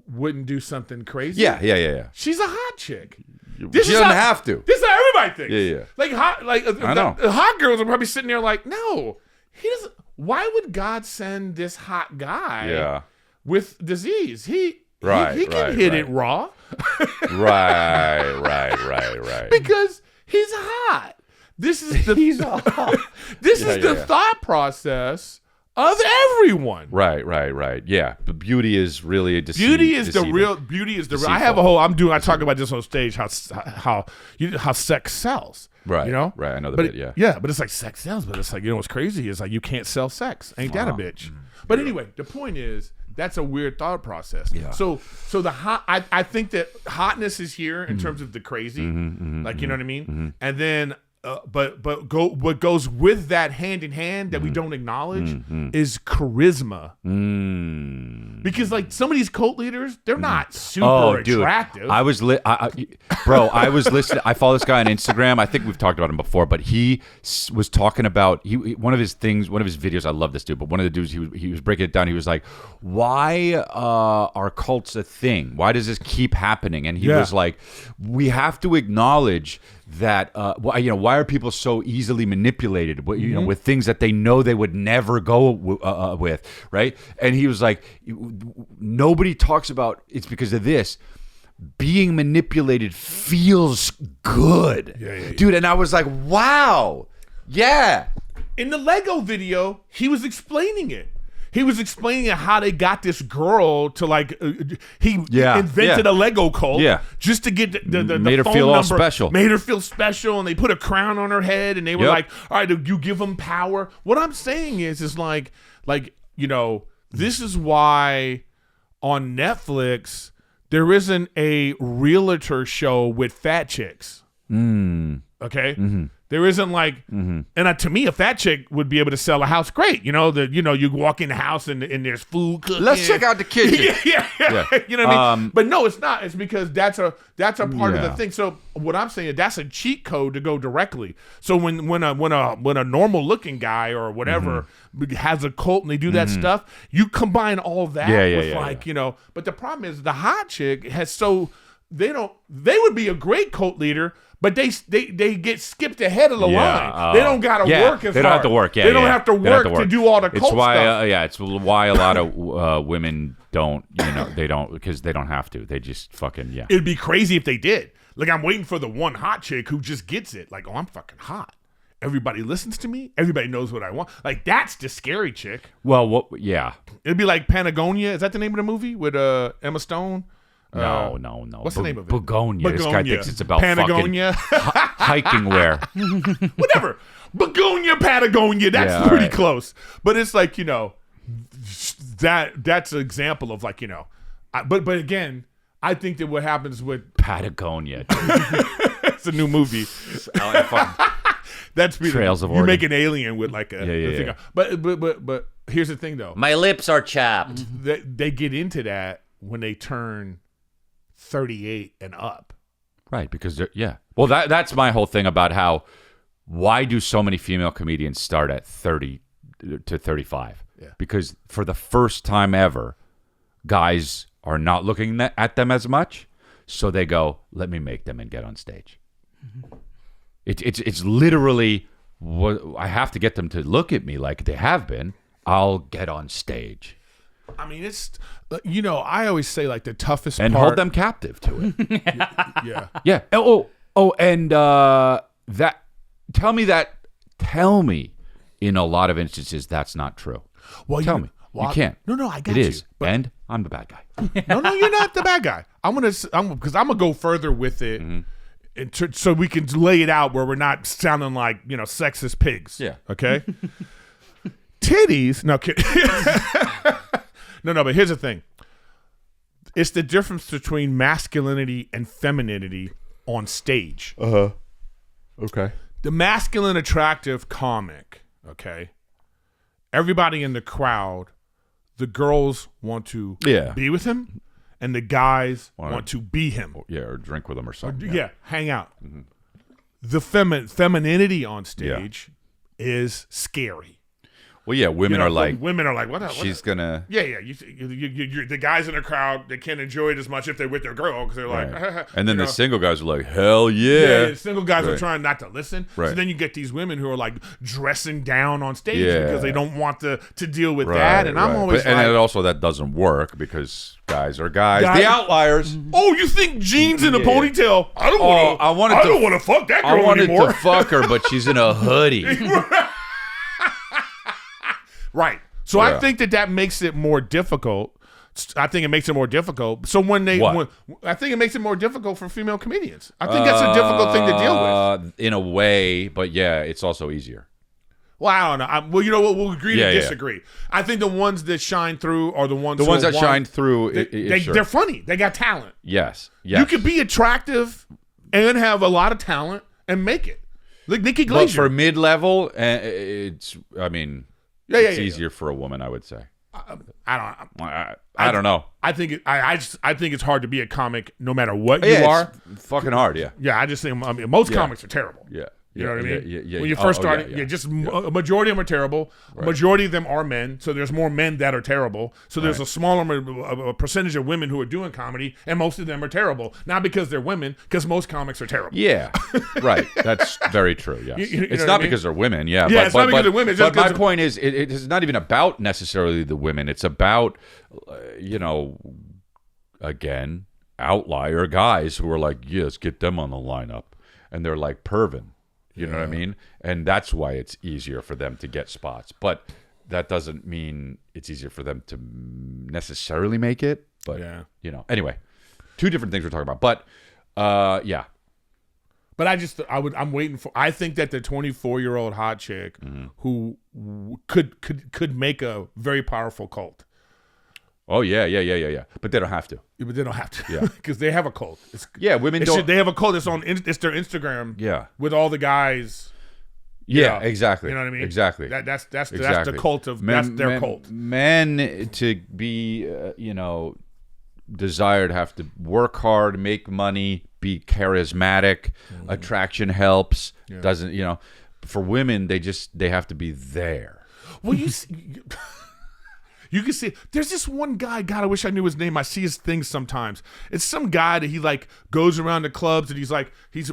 wouldn't do something crazy. Yeah. She's a hot chick. She doesn't have to. This is how everybody thinks. Yeah. Like hot girls are probably sitting there like, no, he doesn't. Why would God send this hot guy with disease? He can hit it raw. Right. Because he's hot. This is the thought process of everyone. Right. Yeah, but beauty is really a Beauty is the real. I have a whole. I talk about this on stage. How sex sells. Right. You know. Right. I know the but bit. Yeah. Yeah, but it's like sex sells. But it's like, you know what's crazy is like you can't sell sex. Ain't that a bitch? But anyway, the point is that's a weird thought process. Yeah. So the hot. I think that hotness is here in terms of the crazy. Like you know what I mean. And then. What goes with that hand in hand that we don't acknowledge is charisma. Because like some of these cult leaders, they're not super attractive. I was listening. I follow this guy on Instagram. I think we've talked about him before, but he was talking about one of his videos. I love this dude, but one of the dudes he was breaking it down. He was like, "Why are cults a thing? Why does this keep happening?" And he was like, "We have to acknowledge that why are people so easily manipulated with things that they know they would never go with, right?" And he was like, nobody talks about it's because of this. Being manipulated feels good. Dude, and I was like, wow. Yeah. In the Lego video, he was explaining it. He was explaining how they got this girl to like he invented a Lego cult just to get the made her phone feel number, all special. Made her feel special, and they put a crown on her head, and they were like, "All right, you give them power." What I'm saying is like this is why on Netflix there isn't a realtor show with fat chicks. Okay. There isn't like, and to me, a fat chick would be able to sell a house great. You walk in the house and there's food cooking. Let's check out the kitchen. yeah. You know what I mean? But no, it's not. It's because that's a part of the thing. So what I'm saying is that's a cheat code to go directly. So when a normal looking guy or whatever has a cult and they do that stuff, you combine all that with But the problem is the hot chick has they would be a great cult leader. But they get skipped ahead of the line. They don't got to work as hard. They don't have to work. They don't have to work to do all the cult stuff. It's why a lot of women don't, they don't, because they don't have to. They just fucking, It'd be crazy if they did. Like, I'm waiting for the one hot chick who just gets it. Like, oh, I'm fucking hot. Everybody listens to me. Everybody knows what I want. Like, that's the scary chick. Well, yeah. It'd be like Patagonia. Is that the name of the movie with Emma Stone? No. What's the name of it? Begonia. This guy thinks it's about Patagonia. Hiking wear. Whatever. Begonia, Patagonia. That's pretty close. But it's like, that's an example of like, but again, I think that what happens with Patagonia. It's a new movie. That's Trails of you Oregon. make an alien with like a thing. But here's the thing though. My lips are chapped. They get into that when they turn 38 and up. Right, because well, that's my whole thing about why do so many female comedians start at 30 to 35? Yeah. Because for the first time ever, guys are not looking at them as much, so they go, let me make them and get on stage. It's literally what I have to get them to look at me like they have been. I'll get on stage. I mean, it's I always say like the toughest and part, hold them captive to it. yeah. And that tell me in a lot of instances that's not true. Well, tell me. You can't. No, I got it you. Is, and I'm the bad guy. No, you're not the bad guy. Because I'm gonna go further with it, so we can lay it out where we're not sounding like sexist pigs. Yeah. Okay. Titties. No, kid. No, but here's the thing. It's the difference between masculinity and femininity on stage. Okay. The masculine attractive comic, okay? Everybody in the crowd, the girls want to be with him, and the guys want to be him. Or drink with him or something. Hang out. The femininity on stage is scary. Well, women are like, what? She's gonna. Yeah. You're the guys in the crowd, they can't enjoy it as much if they're with their girl because they're like. And then the single guys are like, hell yeah. Yeah, single guys are trying not to listen. Right. So then you get these women who are like dressing down on stage because they don't want to deal with that. And I'm always and also that doesn't work because guys are guys. The outliers. Oh, you think jeans in a ponytail? I don't want to fuck that girl anymore. I wanted to fuck her, but she's in a hoodie. Right. So I think that makes it more difficult. I think it makes it more difficult. So I think it makes it more difficult for female comedians. I think that's a difficult thing to deal with. In a way, but yeah, it's also easier. Well, I don't know. Well, you know what? We'll agree to disagree. I think the ones that shine through are the ones that shine through. They're funny. They got talent. Yes. You could be attractive and have a lot of talent and make it. Like Nikki Glaser. But for mid-level, it's easier for a woman, I would say. I don't know. I think it's hard to be a comic no matter what you are. It's fucking hard, yeah. Yeah, I just think most comics are terrible. Yeah. You know what I mean? Yeah. When you first started, a majority of them are terrible. Right. A majority of them are men, so there's more men that are terrible. So there's a smaller a percentage of women who are doing comedy, and most of them are terrible. Not because they're women, because most comics are terrible. Yeah, right. That's very true, yes. It's not because they're women, yeah. Yeah, it's not because they're women. But my point is, it's not even about necessarily the women. It's about, again, outlier guys who are like, yes, get them on the lineup. And they're like pervin. You know what I mean? And that's why it's easier for them to get spots. But that doesn't mean it's easier for them to necessarily make it. But, anyway, two different things we're talking about. But, yeah. But I'm waiting for, I think that the 24-year-old hot chick who could make a very powerful cult. Oh, yeah. But they don't have to. Yeah, but they don't have to. Yeah. Because they have a cult. Women don't. They have a cult. It's their Instagram. Yeah. With all the guys. Yeah, exactly. You know what I mean? Exactly. That's the cult of, that's their cult. Men to be, desired have to work hard, make money, be charismatic, attraction helps, doesn't, for women, they have to be there. Well, you can see, there's this one guy, God, I wish I knew his name. I see his things sometimes. It's some guy that he like goes around the clubs and he's like, he's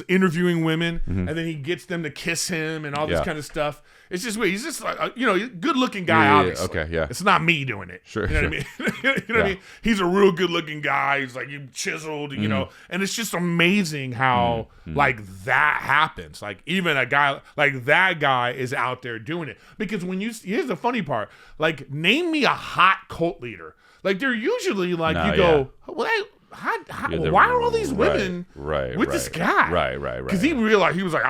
interviewing women and then he gets them to kiss him and all this kind of stuff. It's just weird. He's just like, good looking guy, obviously. Okay, yeah. It's not me doing it. Sure. You know what I mean? You know what I mean? He's a real good looking guy. He's like, chiseled, and it's just amazing how like that happens. Like even a guy like that guy is out there doing it. Because here's the funny part, like name me a hot cult leader. Like they're usually like, why are all these women with this guy? Right. Because he realized, he was like,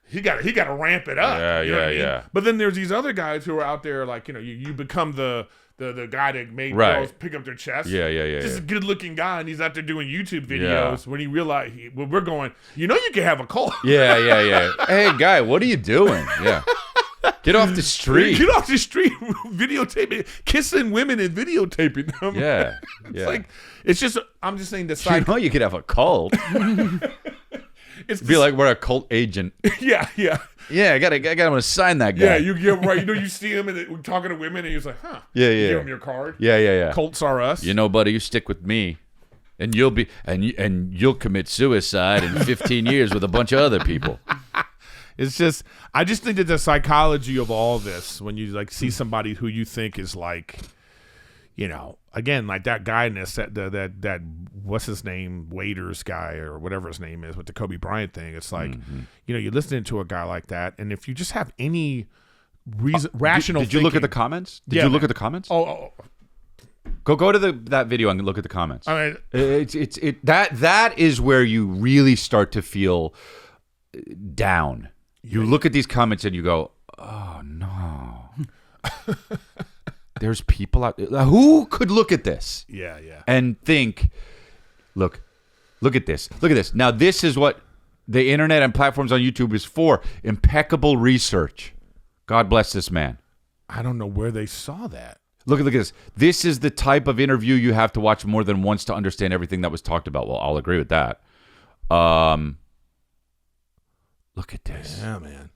he got to ramp it up. Yeah. But then there's these other guys who are out there like, you become the guy that made girls pick up their chest. Yeah. Just a good looking guy, and he's out there doing YouTube videos when he realized we're going, you can have a cult. Yeah. Hey guy, what are you doing? Yeah. Get off the street. Get off the street, videotaping, kissing women and videotaping them. Yeah. It's just, I'm just saying the side. You could have a cult. Be like we're a cult agent. Yeah. Yeah, I got to sign that guy. Yeah, you get right. You see him and we're talking to women, and he's like, huh? Yeah. You give him your card. Yeah. Cults are us. Buddy, you stick with me, and you'll commit suicide in 15 years with a bunch of other people. It's just, I just think that the psychology of all this, when you like see somebody who you think is like, again, like that guy in this, that what's his name, Waiters guy or whatever his name is with the Kobe Bryant thing. It's like, you're listening to a guy like that, and if you just have any rational, did you look at the comments? Did you look at the comments? Oh. Go to that video and look at the comments. I mean, that is where you really start to feel down. You look at these comments and you go, oh no. There's people out there who could look at this, and think, look at this. Now this is what the internet and platforms on YouTube is for: impeccable research. God bless this man. I don't know where they saw that. Look at this. This is the type of interview you have to watch more than once to understand everything that was talked about. Well, I'll agree with that. Look at this. Yeah, man.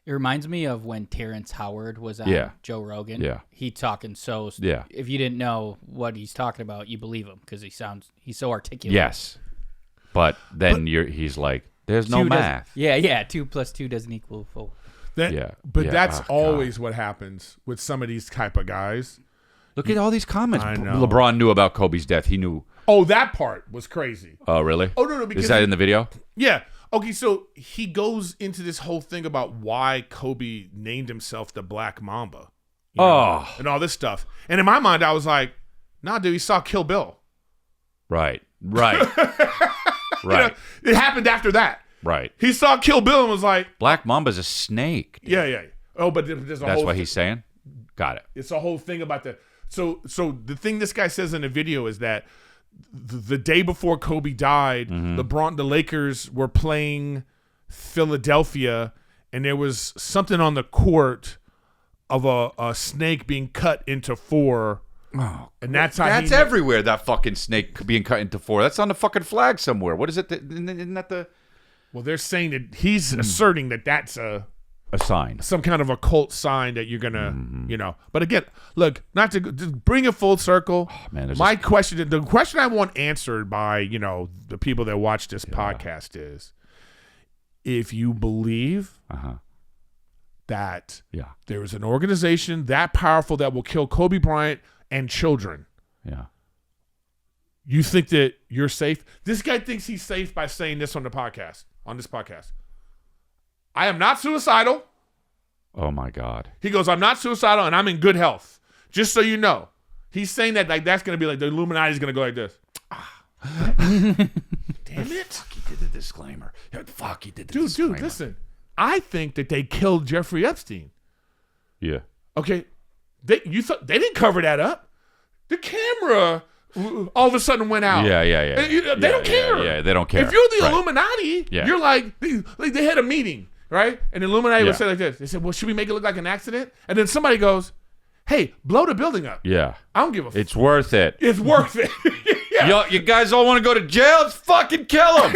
It reminds me of when Terrence Howard was on Joe Rogan. Yeah. He talking if you didn't know what he's talking about, you believe him because he's so articulate. Yes. But then he's like, there's no math. Yeah. 2 + 2 doesn't equal 4. But that's always what happens with some of these type of guys. Look at all these comments. I know. LeBron knew about Kobe's death. He knew. Oh, that part was crazy. Oh, really? Oh, no. Because is that in the video? Yeah. Okay, so he goes into this whole thing about why Kobe named himself the Black Mamba. and all this stuff. And in my mind, I was like, nah, dude, he saw Kill Bill. Right. Right. It happened after that. Right. He saw Kill Bill and was like, Black Mamba's a snake. Dude. Yeah. Oh, but there's a That's whole what he's saying? Got it. It's a whole thing about the so the thing this guy says in the video is that the day before Kobe died, the Lakers were playing Philadelphia, and there was something on the court of a snake being cut into 4. Oh, and that's how that's everywhere. That fucking snake being cut into 4. That's on the fucking flag somewhere. What is it? Isn't that the? Well, they're saying that he's asserting that that's a sign, some kind of occult sign that you're gonna, But again, look, not to bring it full circle. Oh, man, the question I want answered by the people that watch this podcast is, if you believe that there is an organization that powerful that will kill Kobe Bryant and children. Yeah. You think that you're safe? This guy thinks he's safe by saying this on this podcast. I am not suicidal. Oh my God. He goes, I'm not suicidal and I'm in good health. Just so you know. He's saying that like that's going to be like the Illuminati's going to go like this. Damn it. Fuck, he did the disclaimer. Fuck, he did the disclaimer. Dude, listen. I think that they killed Jeffrey Epstein. Yeah. Okay. They didn't cover that up. The camera all of a sudden went out. Yeah. They don't care. Yeah, they don't care. If you're the Illuminati, Yeah. you're like they had a meeting, right? And the Illuminati would say like this. They said, well, should we make it look like an accident? And then somebody goes, hey, blow the building up. Yeah. I don't give a fuck. It's worth it. It's worth it. Yo, you guys all want to go to jail? Let's fucking kill them.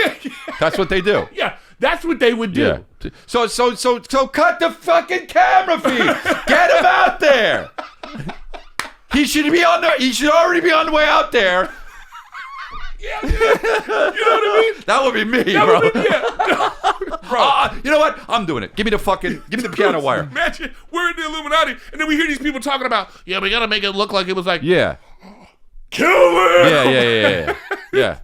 That's what they do. Yeah. That's what they would do. Yeah. So cut the fucking camera feed. Get him out there. He should already be on the way out there. Yeah. You know what I mean? That would be me, bro. Bro. You know what? I'm doing it. Give me the piano wire. Imagine we're in the Illuminati, and then we hear these people talking about, yeah, we got to make it look like it was like, kill him. Yeah.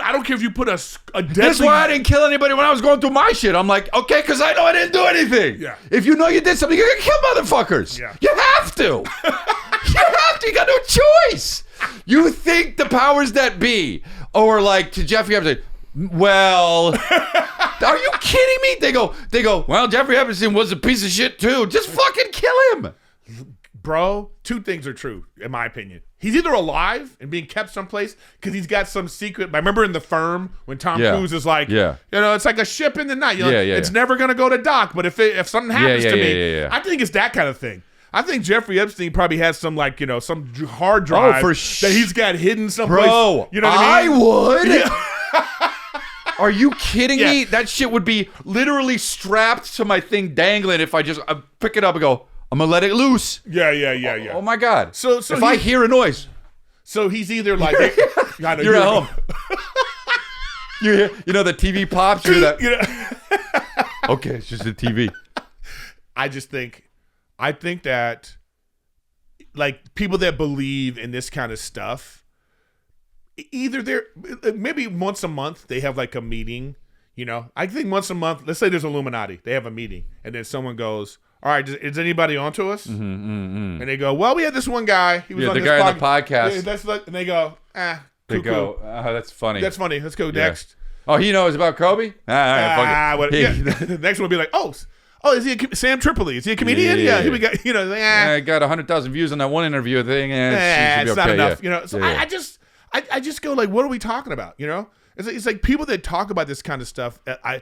I don't care if you put a deadly... That's why I didn't kill anybody when I was going through my shit. I'm like, okay, because I know I didn't do anything. Yeah. If you know you did something, you're going to kill motherfuckers. Yeah. You have to. You got no choice. You think the powers that be, or like to Jeffrey Epstein, well, are you kidding me? They go, well, Jeffrey Epstein was a piece of shit too. Just fucking kill him. Bro, 2 things are true, in my opinion. He's either alive and being kept someplace because he's got some secret. I remember in The Firm when Tom Cruise is like, it's like a ship in the night. It's never going to go to dock, but if something happens to me, I think it's that kind of thing. I think Jeffrey Epstein probably has some some hard drive that he's got hidden someplace. Bro, you know what I mean? would. Yeah. Are you kidding me? That shit would be literally strapped to my thing dangling if I pick it up and go, I'm gonna let it loose. Yeah. Oh my God. So if I hear a noise, so he's either like you're at home. you know the TV pops. You're that. Okay, it's just the TV. I think that like people that believe in this kind of stuff, either they're maybe once a month they have like a meeting. I think once a month. Let's say there's Illuminati. They have a meeting, and then someone goes, all right, is anybody onto us? And they go, well, we had this one guy. He was on the this guy on the podcast. And they go, They go, that's funny. That's funny. Let's go next. Oh, he knows about Kobe? The next one will be like, is he Sam Tripoli? Is he a comedian? Yeah. Here we go. I got 100,000 views on that one interview thing. It's not enough. So I just go like, what are we talking about? It's like people that talk about this kind of stuff. I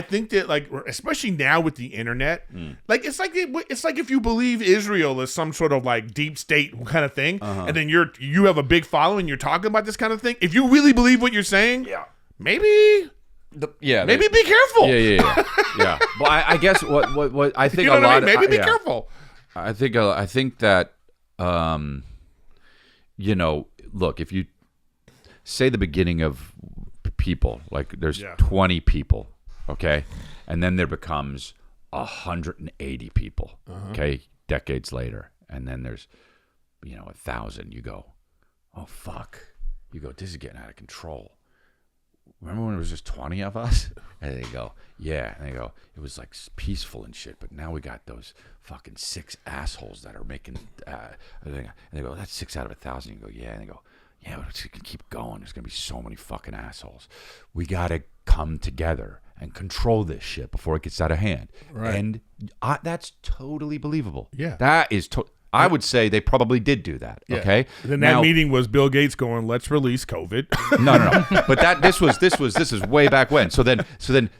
think that like, especially now with the internet, like it's like if you believe Israel is some sort of like deep state kind of thing, and then you have a big following, you're talking about this kind of thing. If you really believe what you're saying, maybe be careful. Yeah. Well, I guess what I think maybe be careful. I think that look, if you say the beginning of people, like there's 20 people, okay, and then there becomes 180 people, okay, decades later, and then there's 1,000. You go, oh fuck, this is getting out of control. remember when it was just 20 of us? And they go, yeah. And they go, it was like peaceful and shit, but now we got those fucking 6 assholes that are making, and they go, that's 6 out of 1,000. You go, yeah. And they go, yeah, but it's gonna keep going. There's gonna be so many fucking assholes. We gotta come together and control this shit before it gets out of hand. Right. And that's totally believable. Yeah. That is I would say they probably did do that. Yeah. Okay. Then that meeting was Bill Gates going, "Let's release COVID." No. But this is way back when. So then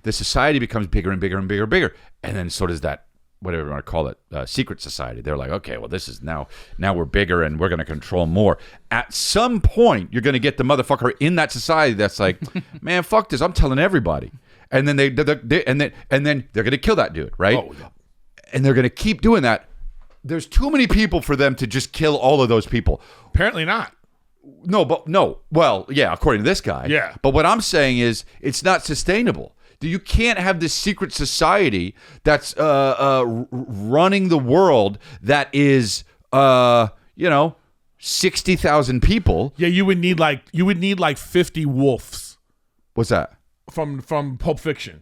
the society becomes bigger and bigger and bigger and bigger, and then so does that, whatever you want to call it, secret society. They're like, okay, well, this is now we're bigger and we're going to control more. At some point, you're going to get the motherfucker in that society that's like, man, fuck this, I'm telling everybody, and then then they're going to kill that dude, right? Oh, yeah. And they're going to keep doing that. There's too many people for them to just kill all of those people. Apparently not. No. Well, yeah, according to this guy. Yeah. But what I'm saying is it's not sustainable. You can't have this secret society that's running the world that is 60,000 people. Yeah, you would need like 50 wolves. What's that? From Pulp Fiction.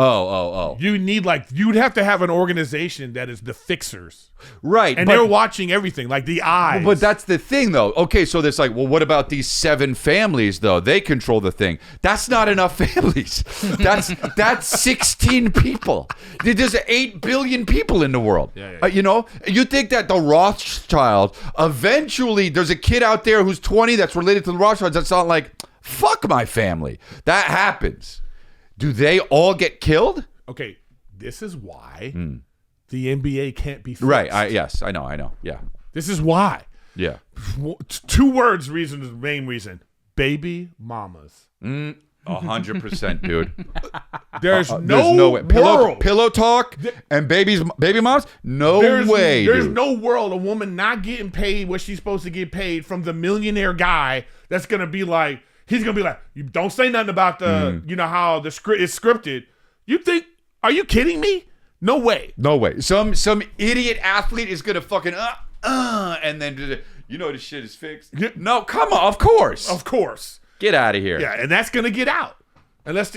Oh. You'd have to have an organization that is the fixers. Right. And they're watching everything, like the eyes. But that's the thing, though. Okay, so there's like, well, what about these 7 families, though? They control the thing. That's not enough families. That's 16 people. There's 8 billion people in the world. Yeah. You think that the Rothschild, eventually there's a kid out there who's 20 that's related to the Rothschilds that's not like, fuck my family. That happens. Do they all get killed? Okay, this is why the NBA can't be fixed. Right. Yes, I know. Yeah. This is why. Yeah. 2 words. Reason is the main reason. Baby mamas. 100%, dude. There's no way. Pillow talk and baby moms. There's dude. No world a woman not getting paid what she's supposed to get paid from the millionaire guy that's gonna be like. He's going to be like, you don't say nothing about the, how the script is scripted. Are you kidding me? No way. Some idiot athlete is going to fucking, and then, this shit is fixed. No, come on. Of course. Get out of here. Yeah, and that's going to get out. Unless,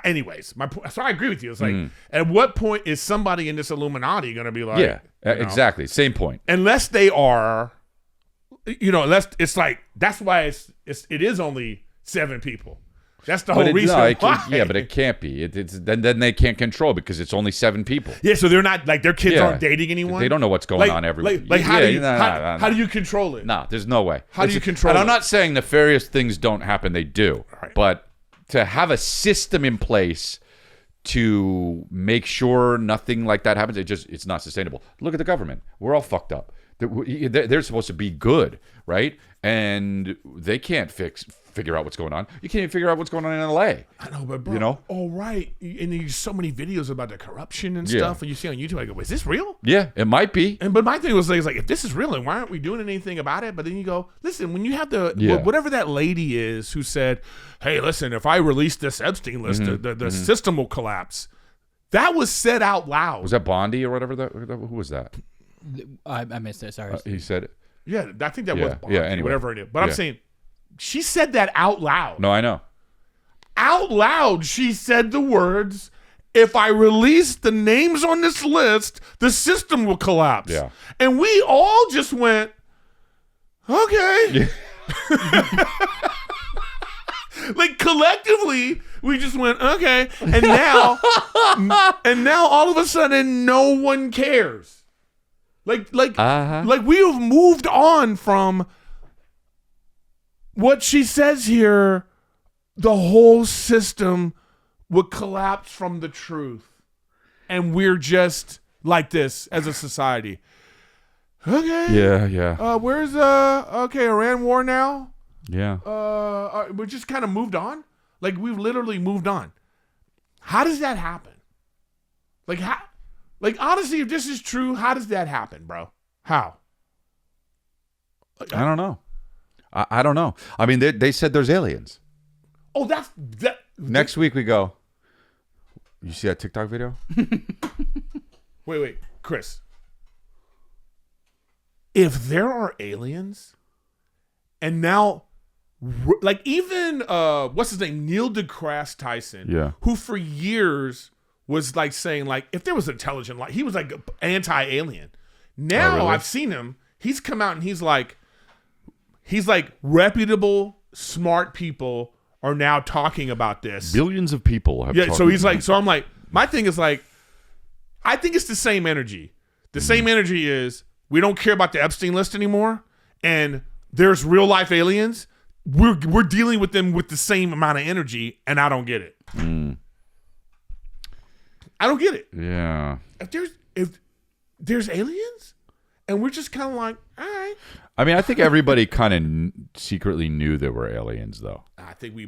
anyways, so I agree with you. It's like, at what point is somebody in this Illuminati going to be like, yeah, exactly. Same point. Unless they are, it's like, that's why it is only 7 people. That's the whole reason why. Yeah, but it can't be. Then they can't control because it's only 7 people. Yeah, so they're not like their kids aren't dating anyone. They don't know what's going on everywhere. How do you control it? No, there's no way. How do you control it? And I'm not saying nefarious things don't happen. They do. Right. But to have a system in place to make sure nothing like that happens, it's not sustainable. Look at the government. We're all fucked up. They're supposed to be good, right? And they can't figure out what's going on. You can't even figure out what's going on in LA. I know, but bro, oh right. And there's so many videos about the corruption and stuff, and you see on YouTube, I go, is this real? Yeah, it might be. But my thing was like, if this is real, then why aren't we doing anything about it? But then you go, listen, when you have whatever that lady is who said, hey, listen, if I release this Epstein list, the system will collapse. That was said out loud. Was that Bondi or whatever? Who was that? I missed it. Sorry. He said it. Yeah, I think that was Bondi, anyway. Whatever it is. But I'm saying, she said that out loud. No, I know. Out loud, she said the words, if I release the names on this list, the system will collapse. Yeah. And we all just went, okay. Yeah. Like collectively, we just went, okay. And now all of a sudden, no one cares. Like we have moved on from what she says here. The whole system would collapse from the truth, and we're just like this as a society. Okay. Yeah. Where's Iran war now? Yeah. We just kind of moved on. Like we've literally moved on. How does that happen? Like honestly, if this is true, how does that happen, bro? How? I don't know. I don't know. I mean, they said there's aliens. Oh, that. Next week we go. You see that TikTok video? Wait, Chris. If there are aliens, and now like even what's his name, Neil deGrasse Tyson, who for years was like saying like if there was intelligent life, he was like anti-alien. Now really? I've seen him. He's come out and he's like reputable, smart people are now talking about this. Billions of people have. Yeah, so he's like, so I'm like, my thing is like, I think it's the same energy. The same energy is we don't care about the Epstein list anymore, and there's real life aliens. We're dealing with them with the same amount of energy, and I don't get it. I don't get it. Yeah. If there's aliens, and we're just kind of like, all right. I mean, I think everybody kind of secretly knew there were aliens, though. I think we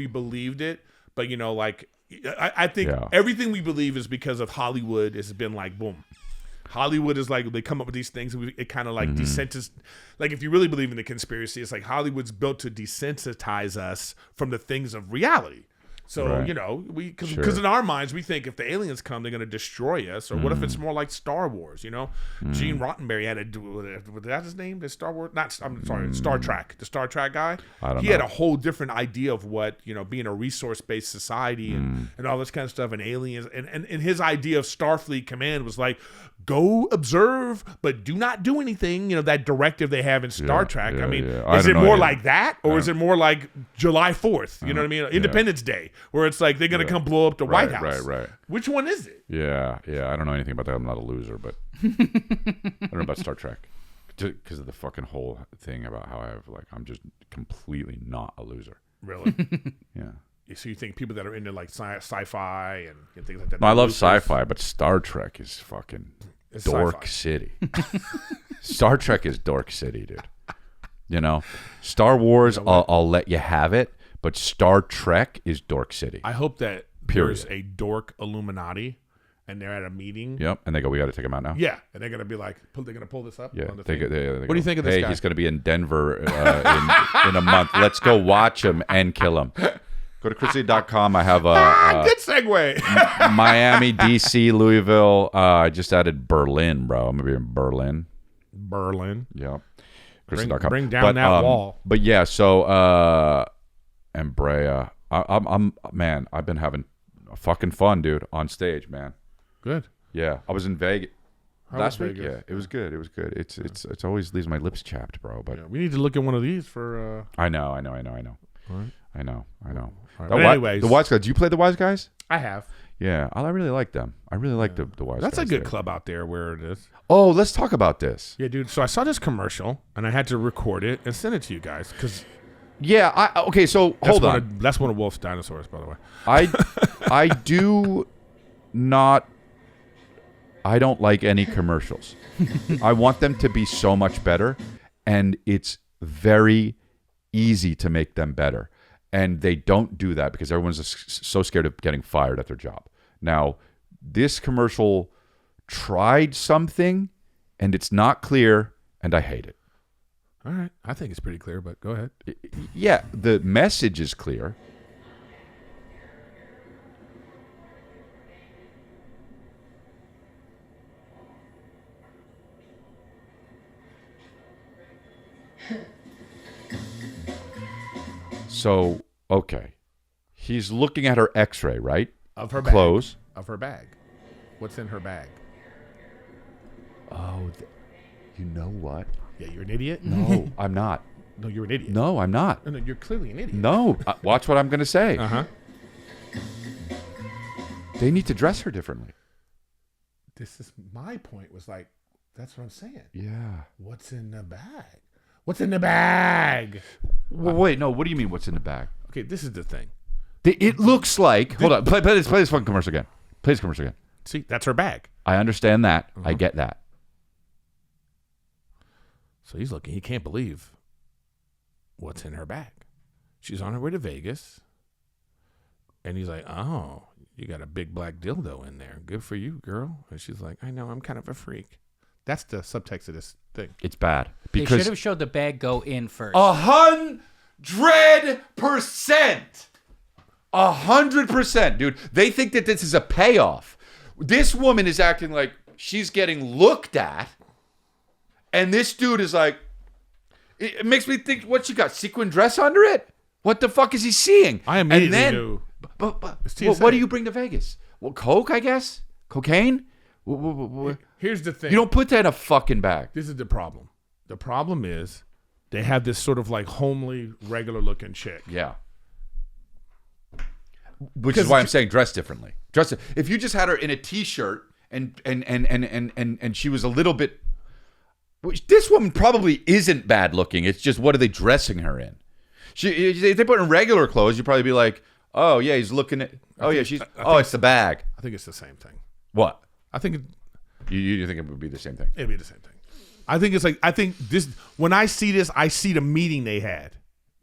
believed it, but you know, like I think everything we believe is because of Hollywood. Has been like boom. Hollywood is like they come up with these things. And it kind of like like if you really believe in the conspiracy, it's like Hollywood's built to desensitize us from the things of reality. So, you know, because in our minds, we think if the aliens come, they're going to destroy us. Or what if it's more like Star Wars, you know? Gene Roddenberry had was that his name? The Star Wars? Star Trek. The Star Trek guy? He had a whole different idea of what, you know, being a resource-based society and all this kind of stuff and aliens. And his idea of Starfleet Command was like, go observe, but do not do anything. You know, that directive they have in Star Trek. I mean, is it more like that? Or is it more like July 4th? You know what I mean? Independence Day. Where it's like they're going to come blow up the White House. Right. Which one is it? Yeah. I don't know anything about that. I'm not a loser, but I don't know about Star Trek. Because of the fucking whole thing about how I'm just completely not a loser. Really? Yeah. So you think people that are into like sci-fi and things like that? No, I love sci-fi, but Star Trek is fucking dork city. Star Trek is dork city, dude. You know? Star Wars, I'll let you have it. But Star Trek is dork city. I hope that there's a dork Illuminati, and they're at a meeting. Yep, and they go, we got to take him out now. Yeah, and they're gonna be like, they're gonna pull this up. Yeah, on the what do you think of this guy? Hey, he's gonna be in Denver in a month. Let's go watch him and kill him. Go to chrisley.com. I have good segue. Miami, DC, Louisville. I just added Berlin, bro. I'm gonna be in Berlin. Yep. chrisley.com. Bring down that wall. But yeah, so. And Brea, I'm man, I've been having fucking fun, dude, on stage, man. Good. Yeah, I was in Vegas last week. Vegas? Yeah, it was good. It's always leaves my lips chapped, bro. But we need to look at one of these for. I know. All right. I know. Right. Anyways, the Wise Guys. Do you play the Wise Guys? I have. Yeah, I really like them. I really like the Wise Guys. That's a good club out there where it is. Oh, let's talk about this. Yeah, dude. So I saw this commercial and I had to record it and send it to you guys because. Yeah. Okay. So hold on. That's one of Wolf's dinosaurs, by the way. I do not. I don't like any commercials. I want them to be so much better, and it's very easy to make them better. And they don't do that because everyone's so scared of getting fired at their job. Now, this commercial tried something, and it's not clear, and I hate it. All right. I think it's pretty clear, but go ahead. Yeah, the message is clear. So, okay. He's looking at her x-ray, right? Of her clothes. Bag. Of her bag. What's in her bag? Oh, you know what? Yeah, you're an idiot? No, I'm not. No, you're an idiot. No, I'm not. No, you're clearly an idiot. No, watch what I'm going to say. Uh-huh. They need to dress her differently. This is my point was like, that's what I'm saying. Yeah. What's in the bag? What's in the bag? Well, wait, no, what do you mean what's in the bag? Okay, this is the thing. It looks like, hold on, play this fucking commercial again. Play this commercial again. See, that's her bag. I understand that. Uh-huh. I get that. So he's looking. He can't believe what's in her bag. She's on her way to Vegas. And he's like, oh, you got a big black dildo in there. Good for you, girl. And she's like, I know, I'm kind of a freak. That's the subtext of this thing. It's bad. They should have showed the bag go in first. 100%. 100%, dude. They think that this is a payoff. This woman is acting like she's getting looked at. And this dude is like, It makes me think, what you got? Sequin dress under it? What the fuck is he seeing? I immediately knew. But what do you bring to Vegas? Well, coke, I guess. Cocaine. Here's the thing. You don't put that in a fucking bag. This is the problem. The problem is they have this sort of like homely, regular looking chick. Yeah. Which is why I'm saying dress differently. If you just had her in a t-shirt and she was a little bit, which this woman probably isn't bad looking. It's just, what are they dressing her in? If they put her in regular clothes, you'd probably be like, oh yeah, he's looking at. Oh yeah, it's the bag. I think it's the same thing. What? I think you think it would be the same thing? It'd be the same thing. I think it's like, I think this, when I see this, I see the meeting they had,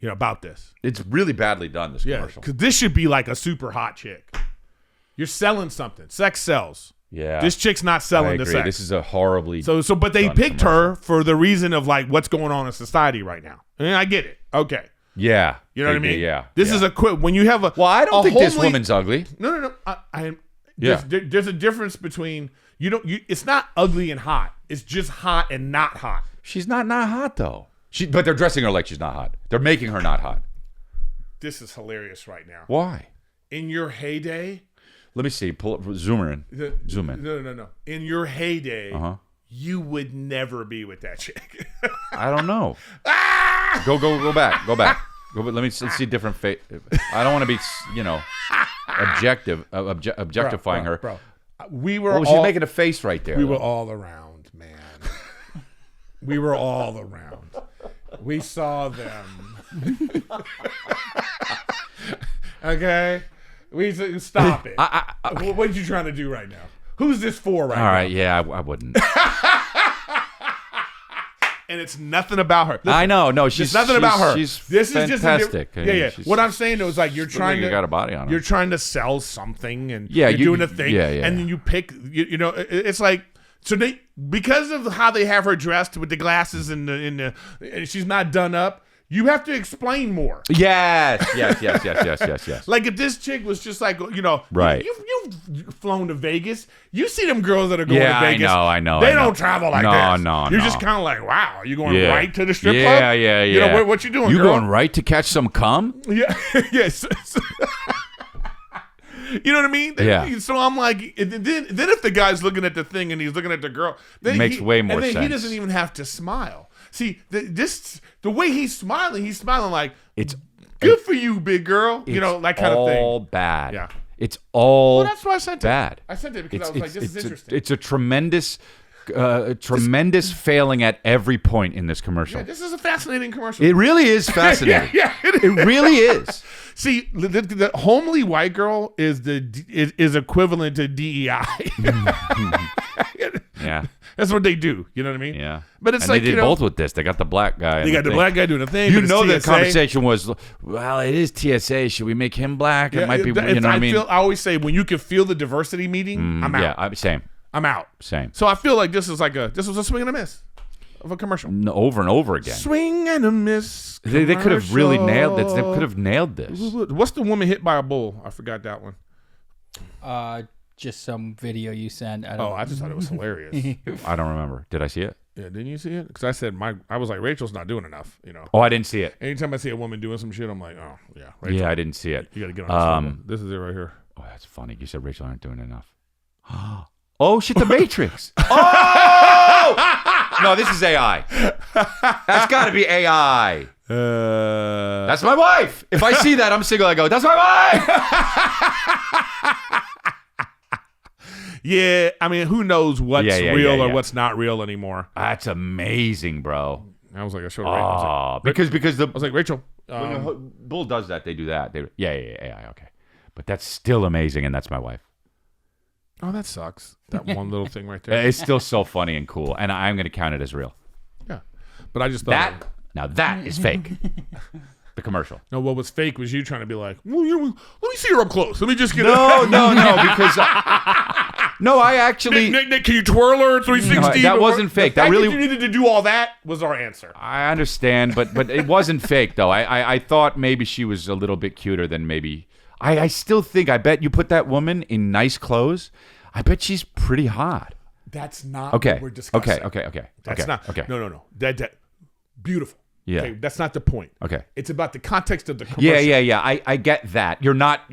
about this. It's really badly done, this commercial. Because this should be like a super hot chick. You're selling something. Sex sells. Yeah. This chick's not selling the agree. sex. This is a horribly but they picked commercial. her for the reason of like what's going on in society right now. And I get it. Okay. Yeah. You know what I mean? Yeah. This is a quick, when you have a. Well, I don't think this woman's ugly. No. There's a difference between, it's not ugly and hot. It's just hot and not hot. She's not hot though. But they're dressing her like she's not hot. They're making her not hot. This is hilarious right now. Why? In your heyday. Let me see. Zoom her in. Zoom in. No. In your heyday, you would never be with that chick. I don't know. Go back. Let me see different face. I don't want to be, objectifying her. Bro. She's making a face right there. We were all around, man. We were all around. We saw them. Okay? Stop it. What are you trying to do right now? Who's this for right now? All right, yeah, I wouldn't. And it's nothing about her. Listen, I know. No, she's nothing about her. She's this fantastic. Is just what I'm saying though is like you're trying to got a body on her. You're trying to sell something and you're doing a thing. Yeah. And then you pick. It's like so they because of how they have her dressed with the glasses and and she's not done up. You have to explain more. Yes. Like if this chick was just like, right. You've flown to Vegas. You see them girls that are going to Vegas. I know. They don't travel like this. No. You're just kind of like, wow, are you going right to the strip club? Yeah. What you doing, You girl? going right to catch some cum? Yeah. Yes. You know what I mean? Yeah. So I'm like, then if the guy's looking at the thing and he's looking at the girl, then it makes way more sense. He doesn't even have to smile. See, the way he's smiling like it's good for you, big girl. That kind of thing. All bad. Yeah. It's all well, that's why I sent bad. it. I sent it because I was like, this is interesting. It's a tremendous failing at every point in this commercial. Yeah, this is a fascinating commercial. It really is fascinating. Yeah, it really is. See, the homely white girl is equivalent to DEI. Yeah. That's what they do. You know what I mean? Yeah. But it's and like they did both with this. They got the black guy. They got the black guy doing a thing. The conversation was, well, it is TSA. Should we make him black? It might be. You know what I mean? I always say when you can feel the diversity meeting, I'm out. Yeah, same. I'm out. Same. So I feel like this was a swing and a miss of a commercial. Over and over again. Swing and a miss. They could have really nailed this. They could have nailed this. What's the woman hit by a bull? I forgot that one. Just some video you sent. I just thought it was hilarious. I don't remember. Did I see it? Yeah, didn't you see it? Because I said I was like, Rachel's not doing enough. Oh, I didn't see it. Anytime I see a woman doing some shit, I'm like, oh yeah, Rachel. Yeah, I didn't see it. You got to get on this. This is it right here. Oh, that's funny. You said Rachel aren't doing enough. Oh shit, the Matrix. Oh no, this is AI. That's got to be AI. That's my wife. If I see that, I'm single. I go, that's my wife. Yeah, I mean, who knows what's real or what's not real anymore? That's amazing, bro. I was like, I showed Rachel. Because I was like, Rachel. When a bull does that, they do that. AI, okay. But that's still amazing, and that's my wife. Oh, that sucks. That one little thing right there. It's still so funny and cool, and I'm going to count it as real. Yeah, but I just thought now that is fake. The commercial. No, what was fake was you trying to be like, well, let me see her up close. Let me just get No, because no, I actually Nick, can you twirl her 360? No, that wasn't fake. That really you needed to do all that was our answer. I understand, but it wasn't fake though. I thought maybe she was a little bit cuter than maybe. I still think. I bet you put that woman in nice clothes. I bet she's pretty hot. That's not okay. what we're discussing. Okay. That's not. Okay. No. That beautiful. Yeah. Okay, that's not the point. Okay. It's about the context of the commercial. Yeah. I get that. You're not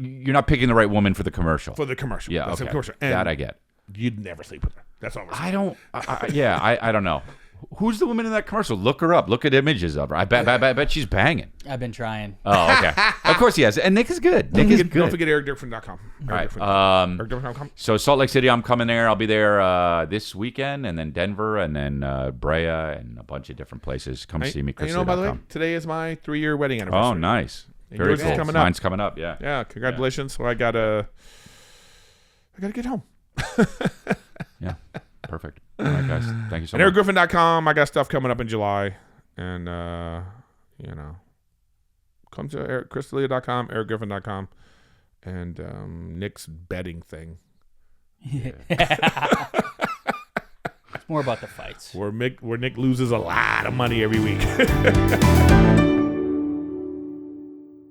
picking the right woman for the commercial. For the commercial. Yeah, That's okay. the commercial. And That I get. You'd never sleep with her. That's all we're saying. I don't know. Who's the woman in that commercial? Look her up. Look at images of her. I bet she's banging. I've been trying. Oh, okay. Of course he has. And Nick is good. Don't forget ErikGriffin.com. All right. ErikGriffin.com. So Salt Lake City, I'm coming there. I'll be there this weekend, and then Denver, and then Brea, and a bunch of different places. Come see me, Chris. By the way, today is my 3-year wedding anniversary. Oh, nice. Very cool. Coming up. Mine's coming up, yeah. Yeah, congratulations. So I gotta get home. Yeah, perfect. All right, guys. Thank you so and much. ErikGriffin.com. I got stuff coming up in July. And, come to ChrisDelia.com, ErikGriffin.com, and Nick's betting thing. Yeah. It's more about the fights. Where Nick loses a lot of money every week.